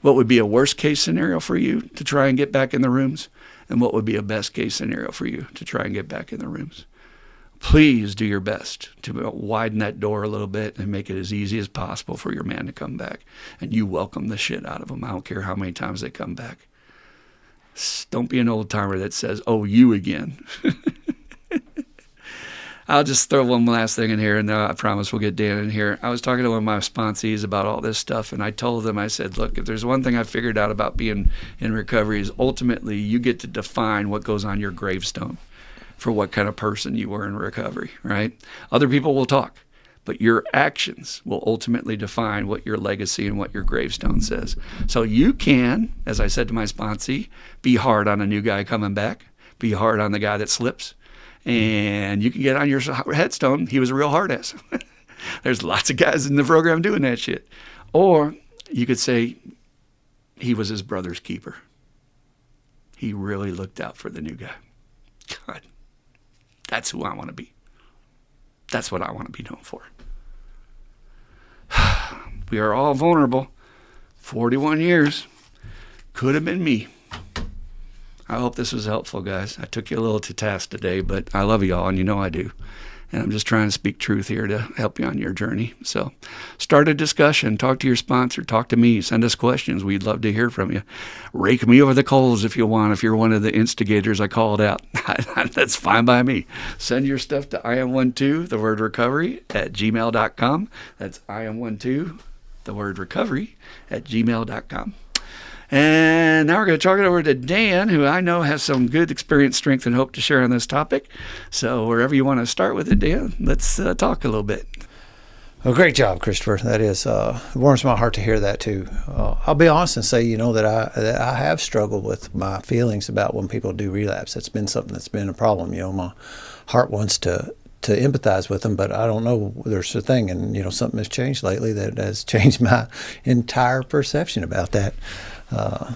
What would be a worst case scenario for you to try and get back in the rooms? And what would be a best case scenario for you to try and get back in the rooms? Please do your best to widen that door a little bit and make it as easy as possible for your man to come back. And you welcome the shit out of them. I don't care how many times they come back. Don't be an old timer that says, oh, you again. I'll just throw one last thing in here, and I promise we'll get Dan in here. I was talking to one of my sponsees about all this stuff, and I told them, I said, look, if there's one thing I figured out about being in recovery is ultimately you get to define what goes on your gravestone for what kind of person you were in recovery, right? Other people will talk, but your actions will ultimately define what your legacy and what your gravestone says. So you can, as I said to my sponsee, be hard on a new guy coming back, be hard on the guy that slips, and you can get on your headstone, he was a real hard ass. There's lots of guys in the program doing that shit. Or you could say he was his brother's keeper. He really looked out for the new guy. God, that's who I want to be. That's what I want to be known for. We are all vulnerable. 41 years. Could have been me. I hope this was helpful, guys. I took you a little to task today, but I love you all, and you know I do. And I'm just trying to speak truth here to help you on your journey. So start a discussion. Talk to your sponsor. Talk to me. Send us questions. We'd love to hear from you. Rake me over the coals if you want. If you're one of the instigators I called out, that's fine by me. Send your stuff to IM12, the word recovery, at gmail.com. That's IM12, the word recovery, at gmail.com. And now we're going to talk it over to Dan, who I know has some good experience, strength, and hope to share on this topic. So wherever you want to start with it, Dan, let's talk a little bit. Well, great job, Christopher. That is, it warms my heart to hear that too. I'll be honest and say, that I have struggled with my feelings about when people do relapse. It's been something that's been a problem. My heart wants to empathize with them, but I don't know. There's a thing, and something has changed lately that has changed my entire perception about that.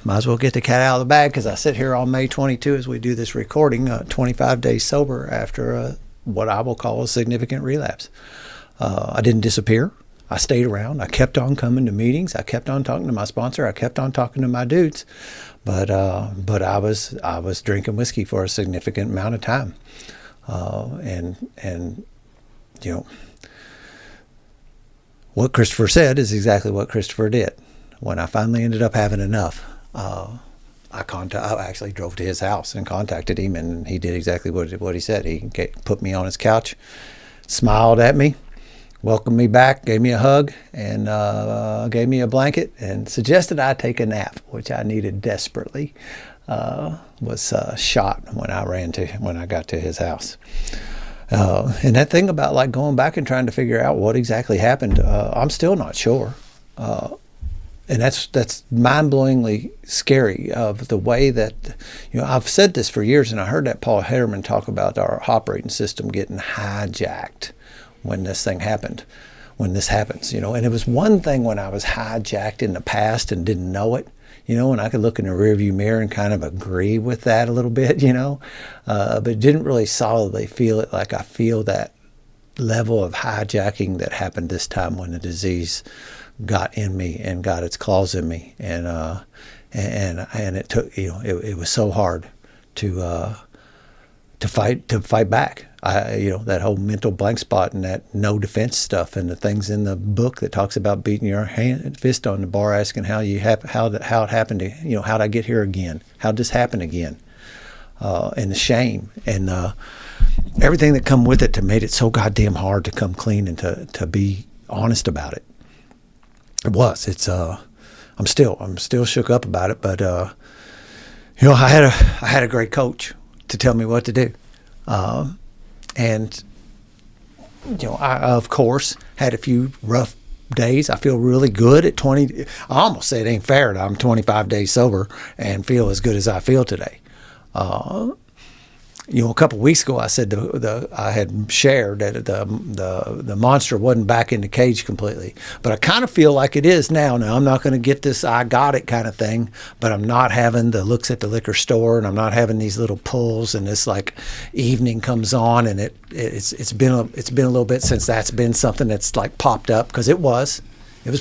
Might as well get the cat out of the bag, because I sit here on May 22 as we do this recording, 25 days sober after what I will call a significant relapse. I didn't disappear. I stayed around. I kept on coming to meetings. I kept on talking to my sponsor. I kept on talking to my dudes, but I was drinking whiskey for a significant amount of time, and what Christopher said is exactly what Christopher did. When I finally ended up having enough, I actually drove to his house and contacted him, and he did exactly what he said. He put me on his couch, smiled at me, welcomed me back, gave me a hug, and gave me a blanket, and suggested I take a nap, which I needed desperately. Was shot when I got to his house. And that thing about like going back and trying to figure out what exactly happened, I'm still not sure. And that's mind-blowingly scary, of the way that, I've said this for years, and I heard that Paul Harriman talk about our operating system getting hijacked when this happens, and it was one thing when I was hijacked in the past and didn't know it, and I could look in the rearview mirror and kind of agree with that a little bit, but didn't really solidly feel it like I feel that level of hijacking that happened this time when the disease got in me and got its claws in me, and it took, it was so hard to fight back. That whole mental blank spot and that no defense stuff, and the things in the book that talks about beating your fist on the bar, asking how it happened to, how'd I get here again? How'd this happen again? And the shame and everything that come with it to made it so goddamn hard to come clean and to be honest about it. I'm still shook up about it, but I had a great coach to tell me what to do, and I of course had a few rough days. I feel really good at 20. I almost say it ain't fair that I'm 25 days sober and feel as good as I feel today. A couple of weeks ago, I said I had shared that the monster wasn't back in the cage completely, but I kind of feel like it is now. Now I'm not going to get this "I got it" kind of thing, but I'm not having the looks at the liquor store, and I'm not having these little pulls, and this like evening comes on, and it's been a little bit since that's been something that's like popped up, because it was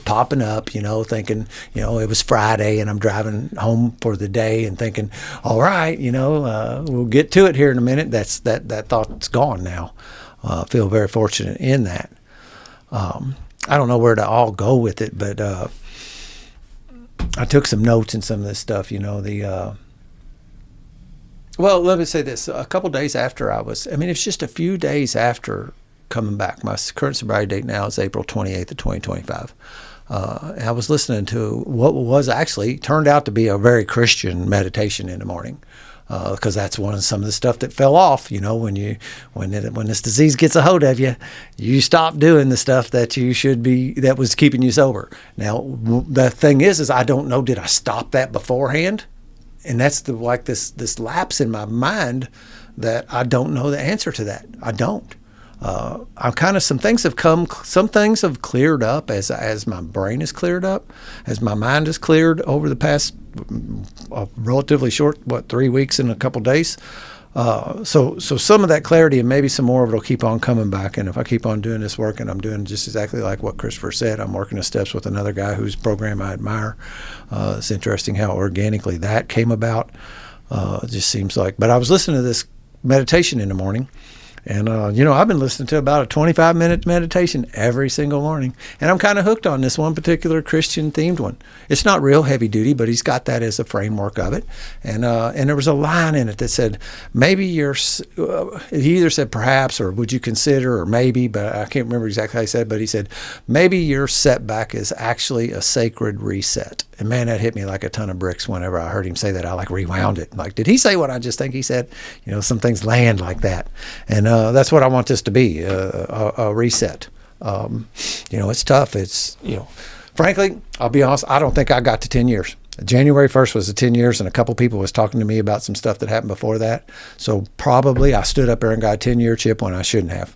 popping up, thinking, it was Friday and I'm driving home for the day and thinking, all right, we'll get to it here in a minute. That thought's gone now. I feel very fortunate in that. I don't know where to all go with it, but I took some notes and some of this stuff, well, let me say this. A couple days after it's just a few days after coming back. My current sobriety date now is April 28th of 2025. I was listening to what was actually turned out to be a very Christian meditation in the morning, because that's some of the stuff that fell off. When this disease gets a hold of you, you stop doing the stuff that you should be, that was keeping you sober. Now the thing is I don't know, did I stop that beforehand? And that's this lapse in my mind that I don't know the answer to that. I don't. Some things have cleared up as my brain is cleared up, as my mind is cleared over the past relatively short, 3 weeks and a couple days. So some of that clarity and maybe some more of it will keep on coming back. And if I keep on doing this work, and I'm doing just exactly like what Christopher said, I'm working the steps with another guy whose program I admire. It's interesting how organically that came about. It just seems like, but I was listening to this meditation in the morning, And, I've been listening to about a 25-minute meditation every single morning. And I'm kind of hooked on this one particular Christian-themed one. It's not real heavy duty, but he's got that as a framework of it. And there was a line in it that said, maybe he either said perhaps or would you consider or maybe, but I can't remember exactly how he said it, but he said, maybe your setback is actually a sacred reset. And man, that hit me like a ton of bricks whenever I heard him say that. I like rewound it. Like, did he say what I just think he said? Some things land like that. And that's what I want this to be, a reset. It's tough. It's, frankly, I'll be honest, I don't think I got to 10 years. January 1st was the 10 years, and a couple people was talking to me about some stuff that happened before that. So probably I stood up there and got a 10-year chip when I shouldn't have.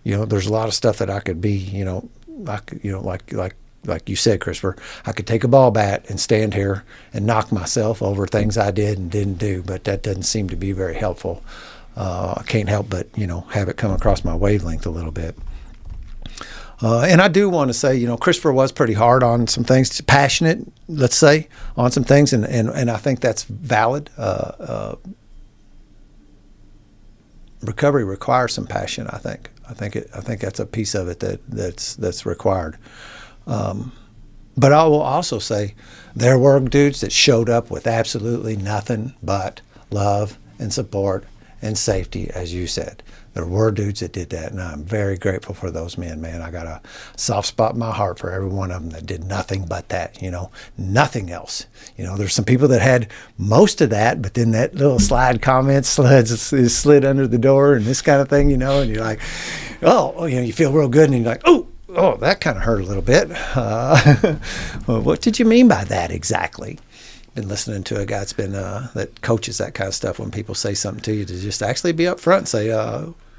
There's a lot of stuff that I could be, like you said, Christopher, I could take a ball bat and stand here and knock myself over things I did and didn't do, but that doesn't seem to be very helpful. I can't help but, have it come across my wavelength a little bit. And I do want to say, Christopher was pretty hard on some things, passionate, let's say, on some things, and I think that's valid. Recovery requires some passion, I think. I think that's a piece of it that's required. But I will also say there were dudes that showed up with absolutely nothing but love and support and safety, as you said. There were dudes that did that, and I'm very grateful for those men, man. I got a soft spot in my heart for every one of them that did nothing but that, nothing else. There's some people that had most of that, but then that little slide comment slid under the door and this kind of thing, and you're like, you feel real good, and you're like, oh, that kind of hurt a little bit. Well, what did you mean by that exactly? Been listening to a guy that's been that coaches that kind of stuff when people say something to you, to just actually be up front and say,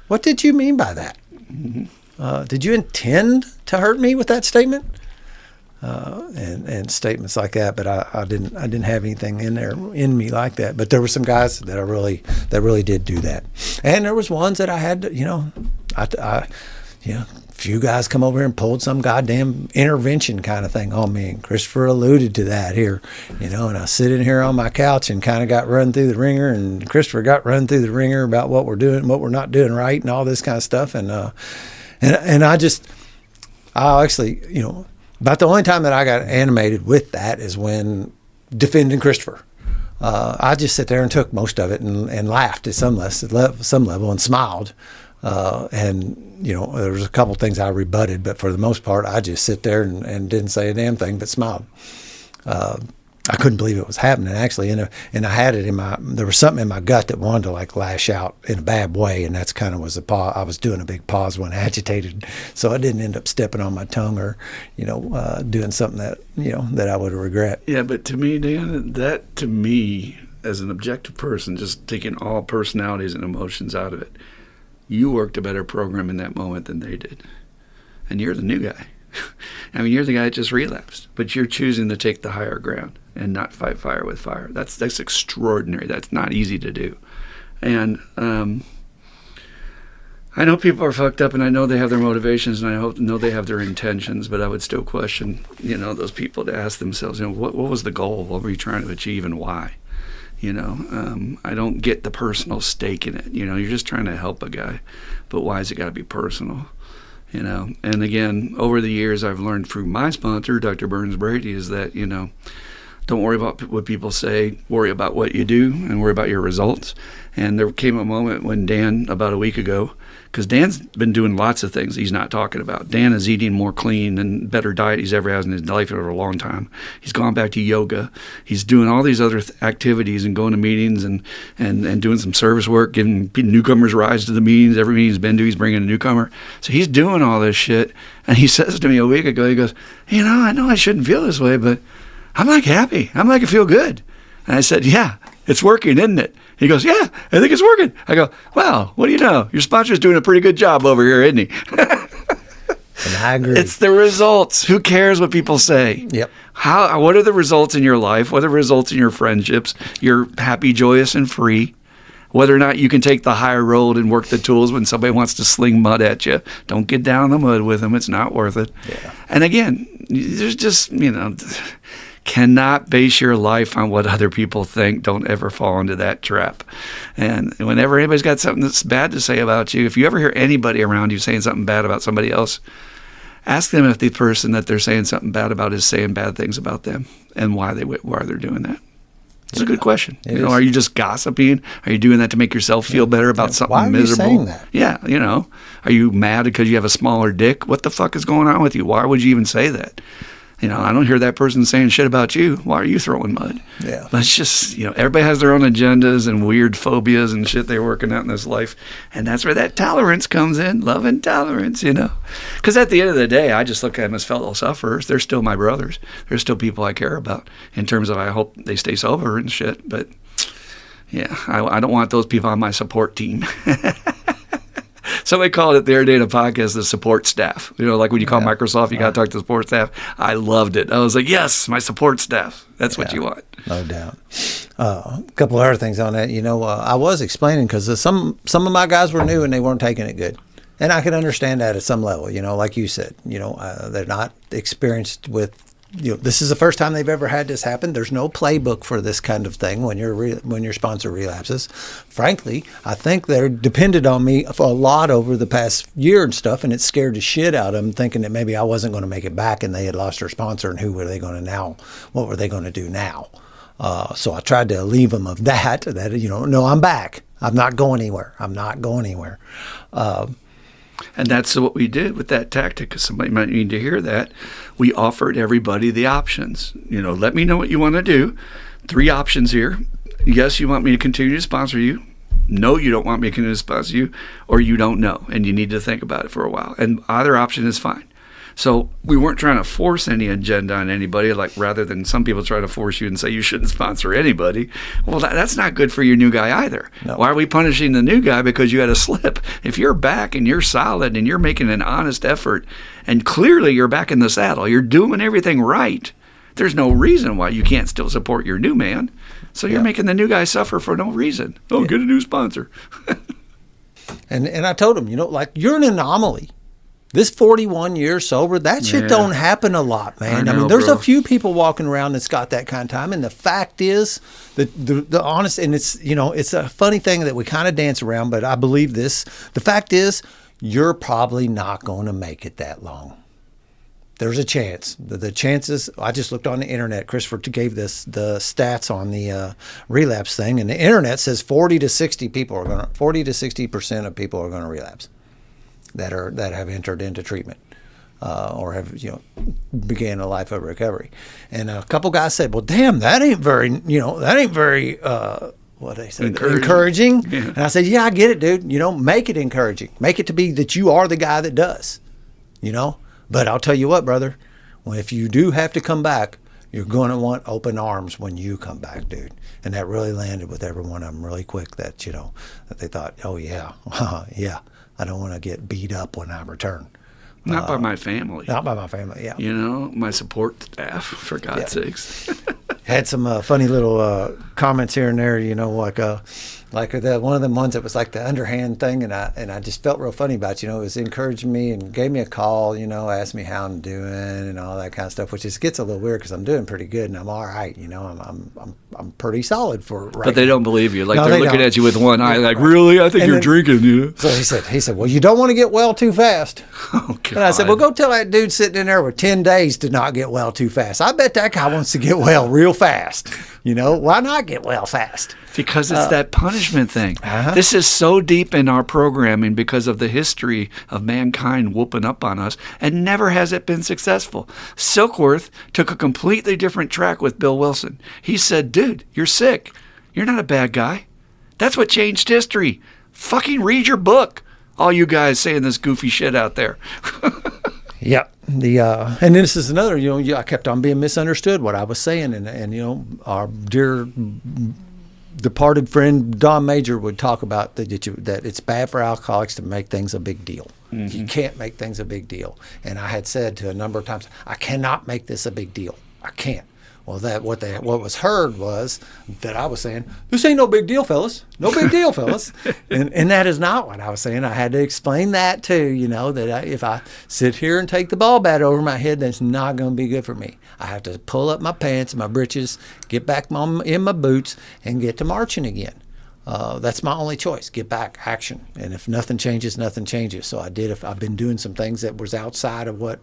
what did you mean by that? Mm-hmm. Did you intend to hurt me with that statement? And statements like that, but I didn't have anything in me like that. But there were some guys that really did do that, and there was ones that I had to, a few guys come over here and pulled some goddamn intervention kind of thing on me, and Christopher alluded to that here, and I sit in here on my couch and kind of got run through the ringer, and Christopher got run through the ringer about what we're doing, what we're not doing right, and all this kind of stuff, and I actually, about the only time that I got animated with that is when defending Christopher. I just sit there and took most of it and laughed at some level and smiled. There was a couple things I rebutted, but for the most part, I just sit there and didn't say a damn thing but smiled. I couldn't believe it was happening, actually, and I had it there was something in my gut that wanted to like lash out in a bad way, and that's kind of was I was doing a big pause when agitated, so I didn't end up stepping on my tongue or, doing something that, that I would regret. Yeah, but to me, Dan, that to me, as an objective person, just taking all personalities and emotions out of it, you worked a better program in that moment than they did. And you're the new guy. I mean, you're the guy that just relapsed, but you're choosing to take the higher ground and not fight fire with fire. That's extraordinary. That's not easy to do. And I know people are fucked up, and I know they have their motivations, and I know they have their intentions, but I would still question, those people to ask themselves, what was the goal? What were you trying to achieve, and why? I don't get the personal stake in it. You're just trying to help a guy, but why has it got to be personal? And again, over the years, I've learned through my sponsor, Dr. Burns Brady, is that, don't worry about what people say, worry about what you do and worry about your results. And there came a moment when Dan, about a week ago, because Dan's been doing lots of things he's not talking about. Dan is eating more clean and better diet he's ever had in his life over a long time. He's gone back to yoga. He's doing all these other activities and going to meetings and doing some service work, giving newcomers rides to the meetings. Every meeting he's been to, he's bringing a newcomer. So he's doing all this shit. And he says to me a week ago, he goes, I know I shouldn't feel this way, but I'm like happy. I'm like, I feel good. And I said, yeah, it's working, isn't it? He goes, yeah, I think it's working. I go, well, what do you know? Your sponsor's doing a pretty good job over here, isn't he? And I agree. It's the results. Who cares what people say? Yep. What are the results in your life? What are the results in your friendships? You're happy, joyous, and free. Whether or not you can take the high road and work the tools when somebody wants to sling mud at you, don't get down in the mud with them. It's not worth it. Yeah. And again, there's just, Cannot base your life on what other people think. Don't ever fall into that trap. And whenever anybody's got something that's bad to say about you, if you ever hear anybody around you saying something bad about somebody else, ask them if the person that they're saying something bad about is saying bad things about them and why they're doing that. It's a good question. Are you just gossiping? Are you doing that to make yourself feel better about something miserable? Why are you saying that? Yeah, Are you mad because you have a smaller dick? What the fuck is going on with you? Why would you even say that? I don't hear that person saying shit about you. Why are you throwing mud? Yeah. But it's just, everybody has their own agendas and weird phobias and shit they're working out in this life. And that's where that tolerance comes in, love and tolerance, Because at the end of the day, I just look at them as fellow sufferers. They're still my brothers. They're still people I care about in terms of I hope they stay sober and shit. But, yeah, I don't want those people on my support team. Somebody called it the other day in a podcast the support staff. Like when you call Microsoft, you got to talk to the support staff. I loved it. I was like, yes, my support staff. That's what you want. No doubt. A couple of other things on that. I was explaining because some of my guys were new and they weren't taking it good. And I could understand that at some level, like you said, they're not experienced with, this is the first time they've ever had this happen. There's no playbook for this kind of thing when your sponsor relapses. Frankly, I think they're depended on me for a lot over the past year and stuff, and it scared the shit out of them, thinking that maybe I wasn't going to make it back and they had lost their sponsor, and what were they going to do now? So I tried to relieve them of that, no, I'm back. I'm not going anywhere. And that's what we did with that tactic, because somebody might need to hear that. We offered everybody the options. Let me know what you want to do. 3 options here. Yes, you want me to continue to sponsor you. No, you don't want me to continue to sponsor you. Or you don't know, and you need to think about it for a while. And either option is fine. So we weren't trying to force any agenda on anybody, like rather than some people try to force you and say you shouldn't sponsor anybody. Well, that's not good for your new guy either. No. Why are we punishing the new guy because you had a slip? If you're back and you're solid and you're making an honest effort and clearly you're back in the saddle, you're doing everything right, there's no reason why you can't still support your new man. So you're making the new guy suffer for no reason. Oh, get a new sponsor. And I told him, you're an anomaly. This 41 years sober, that shit don't happen a lot, man. I mean, there's a few people walking around that's got that kind of time. And the fact is, the honest, and it's, it's a funny thing that we kind of dance around, but I believe this. The fact is, you're probably not going to make it that long. There's a chance. The chances, I just looked on the internet. Christopher gave the stats on the relapse thing, and the internet says 40 to 60% of people are going to relapse. That have entered into treatment or have began a life of recovery. And a couple guys said, well, damn, that ain't very what they said, encouraging. Yeah. And I said, yeah, I get it, dude. Make it encouraging. Make it to be that you are the guy that does. But I'll tell you what, brother, if you do have to come back, you're going to want open arms when you come back, dude. And that really landed with every one of them really quick, that that they thought, oh yeah, yeah, I don't want to get beat up when I return. Not by my family. Not by my family, yeah. My support staff, for God's sakes. Had some funny little comments here and there, like one of them ones that was like the underhand thing, and I just felt real funny about, it was encouraging me and gave me a call, asked me how I'm doing and all that kind of stuff, which just gets a little weird because I'm doing pretty good and I'm all right, I'm pretty solid for right. But they don't believe you, like they're looking at you with one eye, like really, I think you're drinking, So he said, well, you don't want to get well too fast. Oh, God. And I said, well, go tell that dude sitting in there with 10 days to not get well too fast. I bet that guy wants to get well real fast. Why not get well fast? Because it's that punishment thing. Uh-huh. This is so deep in our programming because of the history of mankind whooping up on us, and never has it been successful. Silkworth took a completely different track with Bill Wilson. He said, dude, you're sick. You're not a bad guy. That's what changed history. Fucking read your book. All you guys saying this goofy shit out there. Yep. And this is another, I kept on being misunderstood what I was saying. And our dear departed friend Don Major would talk about that it's bad for alcoholics to make things a big deal. Mm-hmm. You can't make things a big deal. And I had said to a number of times, I cannot make this a big deal. I can't. Well, what was heard was that I was saying, this ain't no big deal, fellas. No big deal, fellas. And that is not what I was saying. I had to explain that too, that if I sit here and take the ball bat over my head, that's not going to be good for me. I have to pull up my pants and my britches, get back in my boots, and get to marching again. That's my only choice. Get back, action. And if nothing changes, nothing changes. So I did. If I've been doing some things that was outside of what,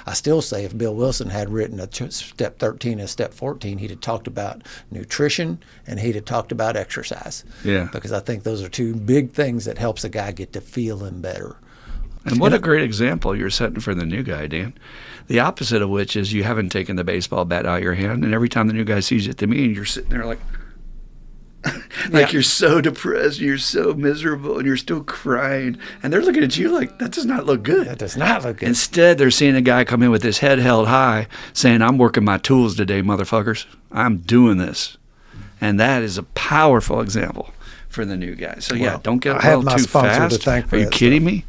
I still say if Bill Wilson had written a step 13 and step 14, he'd have talked about nutrition and he'd have talked about exercise. Yeah. Because I think those are two big things that helps a guy get to feeling better. And what a great example you're setting for the new guy, Dan. The opposite of which is you haven't taken the baseball bat out of your hand, and every time the new guy sees you at the meeting, you're sitting there like, you're so depressed, you're so miserable, and you're still crying. And they're looking at you like, that does not look good. That does not look good. Instead, they're seeing a guy come in with his head held high saying, I'm working my tools today, motherfuckers. I'm doing this. And that is a powerful example for the new guy. So, don't get a little too fast. Are you kidding me?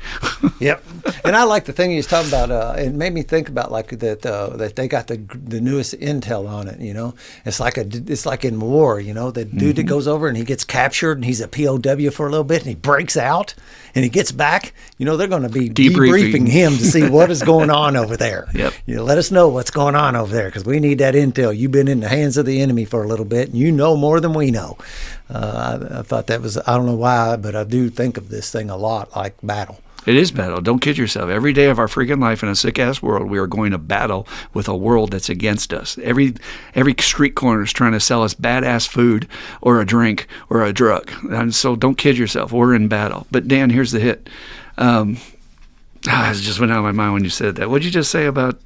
Yep. And I like the thing he was talking about. It made me think about like that they got the newest intel on it. It's like in war. The dude that goes over and he gets captured and he's a POW for a little bit and he breaks out and he gets back. They're going to be debriefing him to see what is going on over there. Yep. Let us know what's going on over there because we need that intel. You've been in the hands of the enemy for a little bit and you know more than we know. I thought that was, I don't know why, but I do think of this thing a lot like battle. It is battle. Don't kid yourself. Every day of our freaking life in a sick-ass world, we are going to battle with a world that's against us. Every street corner is trying to sell us badass food or a drink or a drug. And so don't kid yourself. We're in battle. But, Dan, here's the hit. It just went out of my mind when you said that. What did you just say about...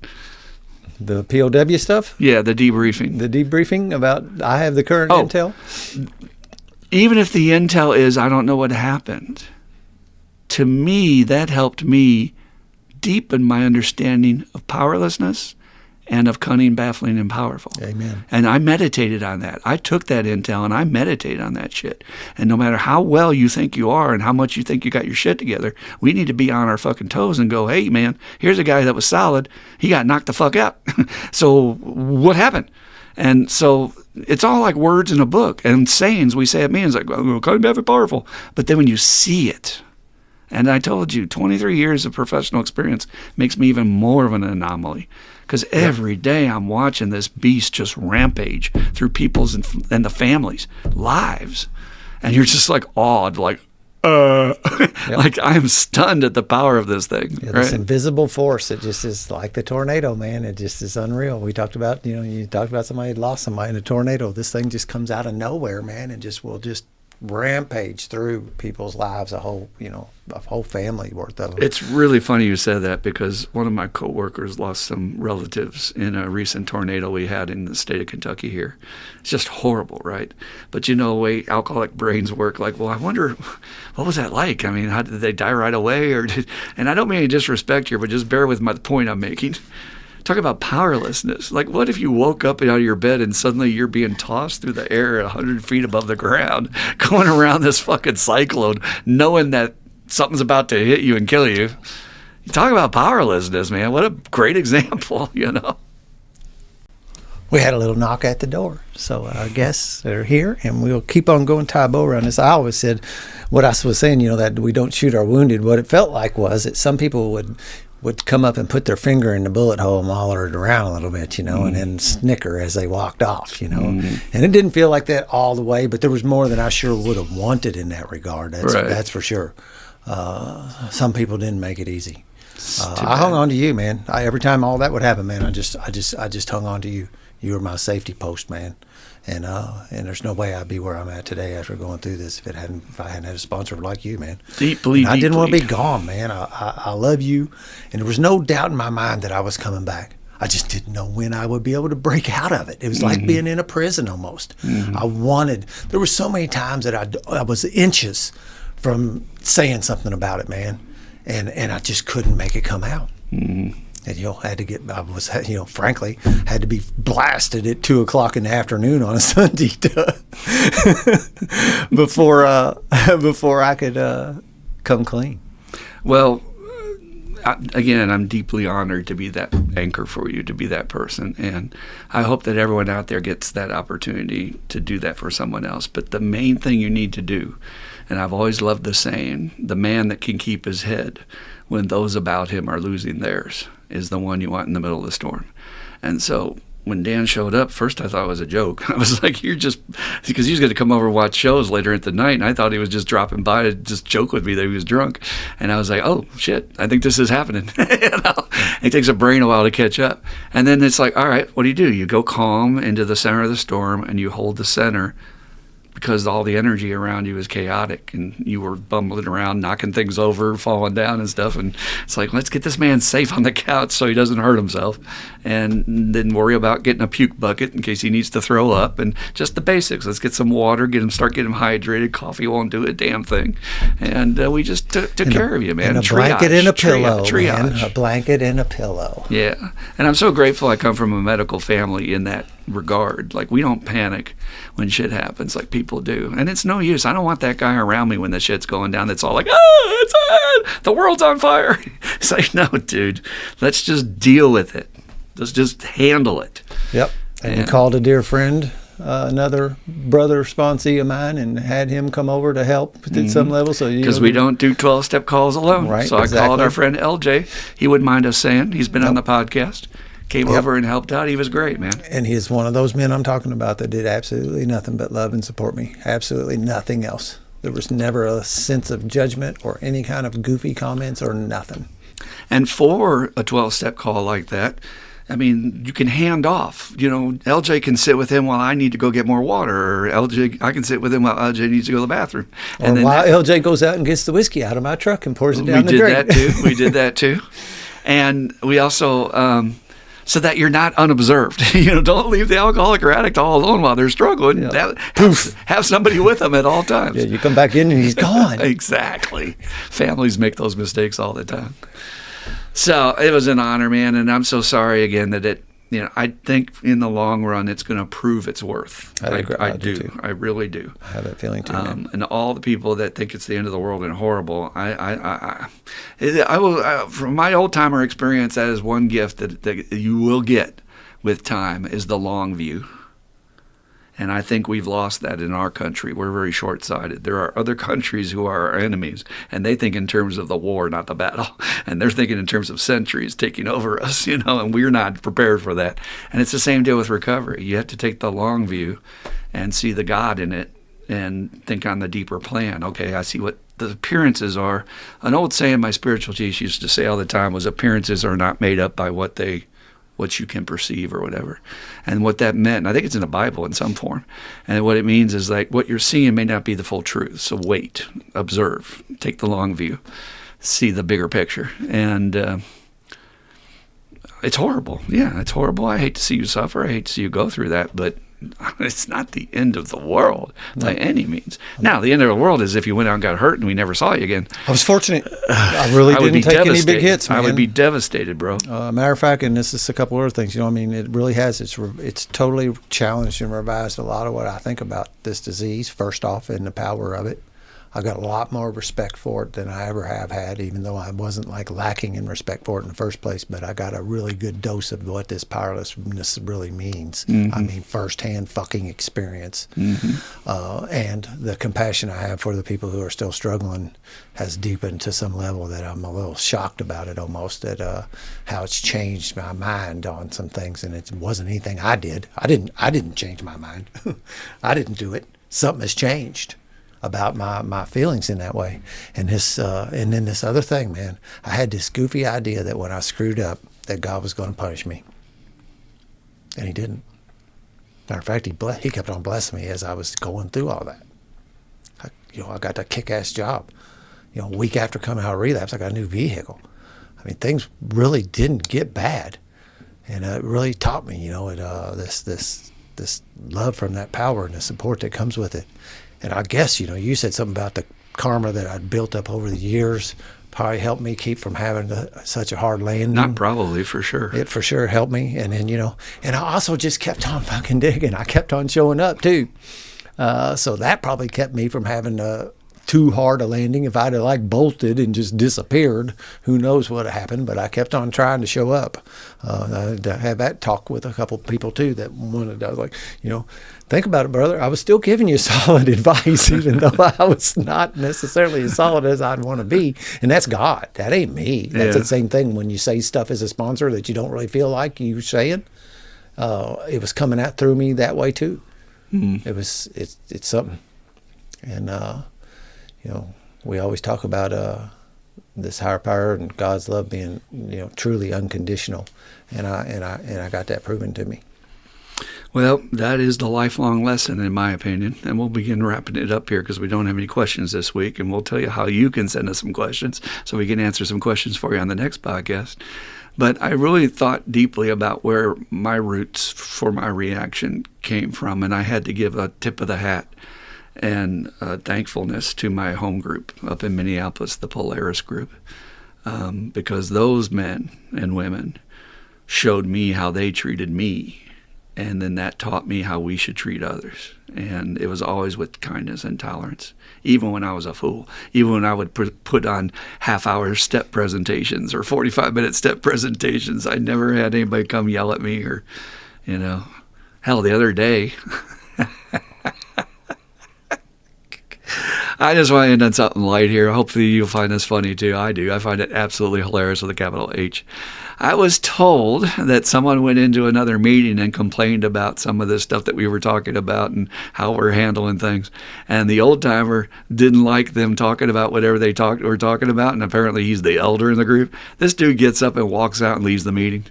The POW stuff? Yeah, the debriefing. The debriefing about I have the current intel? Even if the intel is I don't know what happened, to me, that helped me deepen my understanding of powerlessness and of cunning, baffling, and powerful. Amen. And I meditated on that. I took that intel and I meditated on that shit. And no matter how well you think you are and how much you think you got your shit together, we need to be on our fucking toes and go, hey, man, here's a guy that was solid. He got knocked the fuck out. So what happened? And so it's all like words in a book and sayings we say at meetings like, cunning, baffling, powerful. But then when you see it, and I told you, 23 years of professional experience makes me even more of an anomaly. Because every day I'm watching this beast just rampage through people's and the families' lives. And you're just like awed, like, like I am stunned at the power of this thing. Yeah, this invisible force, it just is like the tornado, man. It just is unreal. We talked about, you talked about somebody had lost somebody in a tornado. This thing just comes out of nowhere, man, and will just rampage through people's lives, a whole family worth of them. It's really funny you said that because one of my coworkers lost some relatives in a recent tornado we had in the state of Kentucky here. It's just horrible, right? But the way alcoholic brains work, like, well, I wonder, what was that like? I mean, how did they die right away? And I don't mean any disrespect here, but just bear with my point I'm making. Talk about powerlessness. Like, what if you woke up out of your bed and suddenly you're being tossed through the air 100 feet above the ground, going around this fucking cyclone, knowing that something's about to hit you and kill you? You talk about powerlessness, man. What a great example, We had a little knock at the door. So our guests are here, and we'll keep on going, tie a bow around this. I always said, what I was saying, that we don't shoot our wounded. What it felt like was that some people would come up and put their finger in the bullet hole and holler it around a little bit, and then snicker as they walked off, And it didn't feel like that all the way, but there was more than I sure would have wanted in that regard. That's for sure. Some people didn't make it easy. I hung on to you, man. Every time all that would happen, man, I just hung on to you. You were my safety post, man. And there's no way I'd be where I'm at today after going through this if I hadn't had a sponsor like you, man. Deeply. I didn't want to be gone, man. I love you, and there was no doubt in my mind that I was coming back. I just didn't know when I would be able to break out of it. It was like being in a prison almost. There were so many times that I was inches from saying something about it, man, and I just couldn't make it come out. And frankly, had to be blasted at 2:00 in the afternoon on a Sunday before I could come clean. Well, again, I'm deeply honored to be that anchor for you, to be that person. And I hope that everyone out there gets that opportunity to do that for someone else. But the main thing you need to do, and I've always loved the saying, the man that can keep his head when those about him are losing theirs is the one you want in the middle of the storm. And so when Dan showed up, first I thought it was a joke. I was like, you're just, because he was going to come over and watch shows later at the night, and I thought he was just dropping by to just joke with me that he was drunk. And I was like, oh, shit, I think this is happening. It takes a brain a while to catch up. And then it's like, all right, what do? You go calm into the center of the storm, and you hold the center, because all the energy around you is chaotic, and you were bumbling around, knocking things over, falling down and stuff. And it's like, let's get this man safe on the couch so he doesn't hurt himself, and then worry about getting a puke bucket in case he needs to throw up, and just the basics. Let's get some water, start getting him hydrated. Coffee won't do a damn thing. And we just took care of you, man. And a blanket and a pillow, triage. Man. A blanket and a pillow. Yeah. And I'm so grateful I come from a medical family in that regard. Like, we don't panic when shit happens like people do, and it's no use. I don't want that guy around me when the shit's going down that's all like, the world's on fire. It's like, no, dude, let's just deal with it. Let's just handle it. Yep. And you called a dear friend, another brother sponsee of mine, and had him come over to help at some level. So because we don't do 12-step calls alone, right? So I called our friend LJ. He wouldn't mind us saying, he's been on the podcast. Came over and helped out. He was great, man. And he's one of those men I'm talking about that did absolutely nothing but love and support me. Absolutely nothing else. There was never a sense of judgment or any kind of goofy comments or nothing. And for a 12-step call like that, I mean, you can hand off. You know, LJ can sit with him while I need to go get more water, or I can sit with him while LJ needs to go to the bathroom. And then while LJ goes out and gets the whiskey out of my truck and pours it down the drain. We did that too. And we also... so that you're not unobserved. Don't leave the alcoholic or addict all alone while they're struggling. Yeah. Have somebody with them at all times. Yeah, you come back in and he's gone. Exactly. Families make those mistakes all the time. So it was an honor, man, and I'm so sorry again that it, I think in the long run it's going to prove its worth. I do. Too. I really do. I have that feeling too. And all the people that think it's the end of the world and horrible, I will. From my old timer experience, that is one gift that you will get with time is the long view. And I think we've lost that in our country. We're very short-sighted. There are other countries who are our enemies, and they think in terms of the war, not the battle. And they're thinking in terms of centuries taking over us, and we're not prepared for that. And it's the same deal with recovery. You have to take the long view and see the God in it and think on the deeper plan. Okay, I see what the appearances are. An old saying my spiritual teacher used to say all the time was, appearances are not made up by what you can perceive or whatever. And what that meant, and I think it's in the Bible in some form, and what it means is like what you're seeing may not be the full truth. So wait, observe, take the long view, see the bigger picture. And it's horrible. Yeah, it's horrible. I hate to see you suffer. I hate to see you go through that, but it's not the end of the world by any means. Now, the end of the world is if you went out and got hurt and we never saw you again. I was fortunate. I really didn't take any big hits, man. I would be devastated, bro. Matter of fact, and this is a couple other things, it really has. It's totally challenged and revised a lot of what I think about this disease, first off, and the power of it. I've got a lot more respect for it than I ever have had, even though I wasn't lacking in respect for it in the first place. But I got a really good dose of what this powerlessness really means. Mm-hmm. I mean, firsthand fucking experience. Mm-hmm. And the compassion I have for the people who are still struggling has deepened to some level that I'm a little shocked about it almost, at how it's changed my mind on some things. And it wasn't anything I did. I didn't change my mind. I didn't do it. Something has changed about my feelings in that way. And and then this other thing, man, I had this goofy idea that when I screwed up, that God was going to punish me. And he didn't. Matter of fact, he kept on blessing me as I was going through all that. I got that kick-ass job. A week after coming out of relapse, I got a new vehicle. I mean, things really didn't get bad. And it really taught me, this love from that power and the support that comes with it. And I guess, you said something about the karma that I'd built up over the years probably helped me keep from having such a hard landing. Not probably, for sure. It for sure helped me. And then, and I also just kept on fucking digging. I kept on showing up too. So that probably kept me from having to too hard a landing. If I'd have like bolted and just disappeared, who knows what had happened, but I kept on trying to show up. I had that talk with a couple of people too that wanted, I was like, think about it, brother. I was still giving you solid advice, even though I was not necessarily as solid as I'd want to be. And that's God. That ain't me. That's the same thing when you say stuff as a sponsor that you don't really feel like you saying. It was coming out through me that way too. It's something. And, we always talk about this higher power and God's love being, truly unconditional. And I got that proven to me. Well, that is the lifelong lesson, in my opinion. And we'll begin wrapping it up here because we don't have any questions this week. And we'll tell you how you can send us some questions so we can answer some questions for you on the next podcast. But I really thought deeply about where my roots for my reaction came from. And I had to give a tip of the hat and thankfulness to my home group up in Minneapolis, the Polaris group, because those men and women showed me how they treated me. And then that taught me how we should treat others. And it was always with kindness and tolerance, even when I was a fool, even when I would put on half-hour step presentations or 45-minute step presentations. I never had anybody come yell at me or, hell, the other day, I just want to end on something light here. Hopefully you'll find this funny too. I do. I find it absolutely hilarious with a capital H. I was told that someone went into another meeting and complained about some of this stuff that we were talking about and how we're handling things. And the old timer didn't like them talking about whatever they were talking about. And apparently he's the elder in the group. This dude gets up and walks out and leaves the meeting.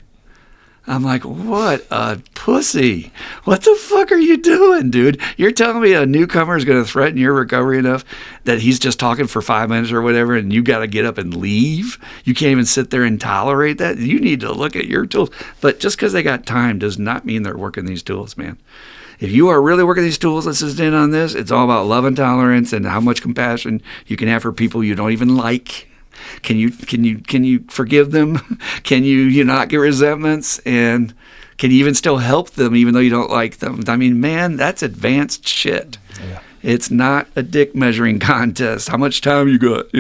I'm like, what a pussy. What the fuck are you doing, dude? You're telling me a newcomer is going to threaten your recovery enough that he's just talking for 5 minutes or whatever and you got to get up and leave? You can't even sit there and tolerate that? You need to look at your tools. But just because they got time does not mean they're working these tools, man. If you are really working these tools, let's just in on this. It's all about love and tolerance and how much compassion you can have for people you don't even like. Can you forgive them? Can you not get resentments? And can you even still help them even though you don't like them? I mean, man, that's advanced shit. Yeah. It's not a dick measuring contest. How much time you got,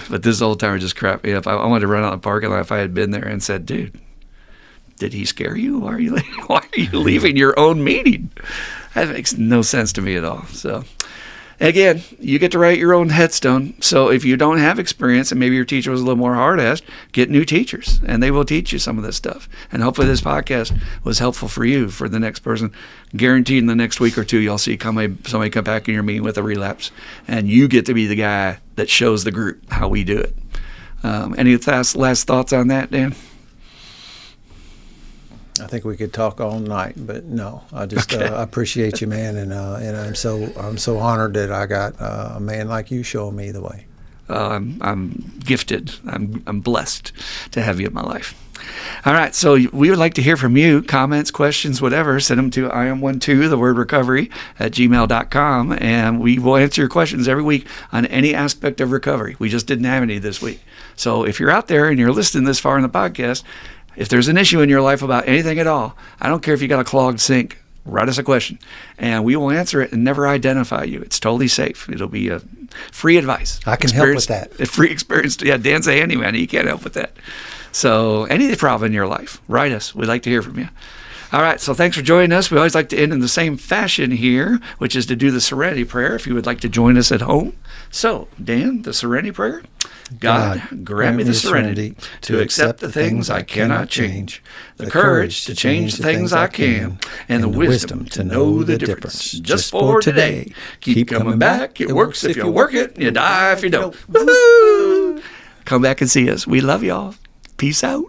But this old timer just crapped me up. I wanted to run out of the parking lot if I had been there and said, dude, did he scare you? Why are you leaving your own meeting? That makes no sense to me at all. So again, you get to write your own headstone. So if you don't have experience and maybe your teacher was a little more hard-assed, get new teachers and they will teach you some of this stuff. And hopefully this podcast was helpful for you, for the next person. Guaranteed in the next week or two, you'll see somebody come back in your meeting with a relapse and you get to be the guy that shows the group how we do it. Any last thoughts on that, Dan? I think we could talk all night, but no, I just I appreciate you, man, and I'm so honored that I got a man like you showing me the way. I'm gifted. I'm blessed to have you in my life. All right, so we would like to hear from you. Comments, questions, whatever. Send them to IAM12, the word recovery, @gmail.com, and we will answer your questions every week on any aspect of recovery. We just didn't have any this week. So if you're out there and you're listening this far in the podcast, if there's an issue in your life about anything at all, I don't care if you got a clogged sink, write us a question, and we will answer it and never identify you. It's totally safe. It'll be a free advice. I can help with that. A free experience. Yeah, Dan's a handyman. He can't help with that. So any problem in your life, write us. We'd like to hear from you. All right, so thanks for joining us. We always like to end in the same fashion here, which is to do the Serenity Prayer if you would like to join us at home. So, Dan, the Serenity Prayer. God, grant me the serenity to accept the things I cannot change, the courage to change the things I can, and the wisdom to know the difference. Just for today, keep coming back. It works if you work it, you die if you don't. Woo-hoo! Come back and see us. We love y'all. Peace out.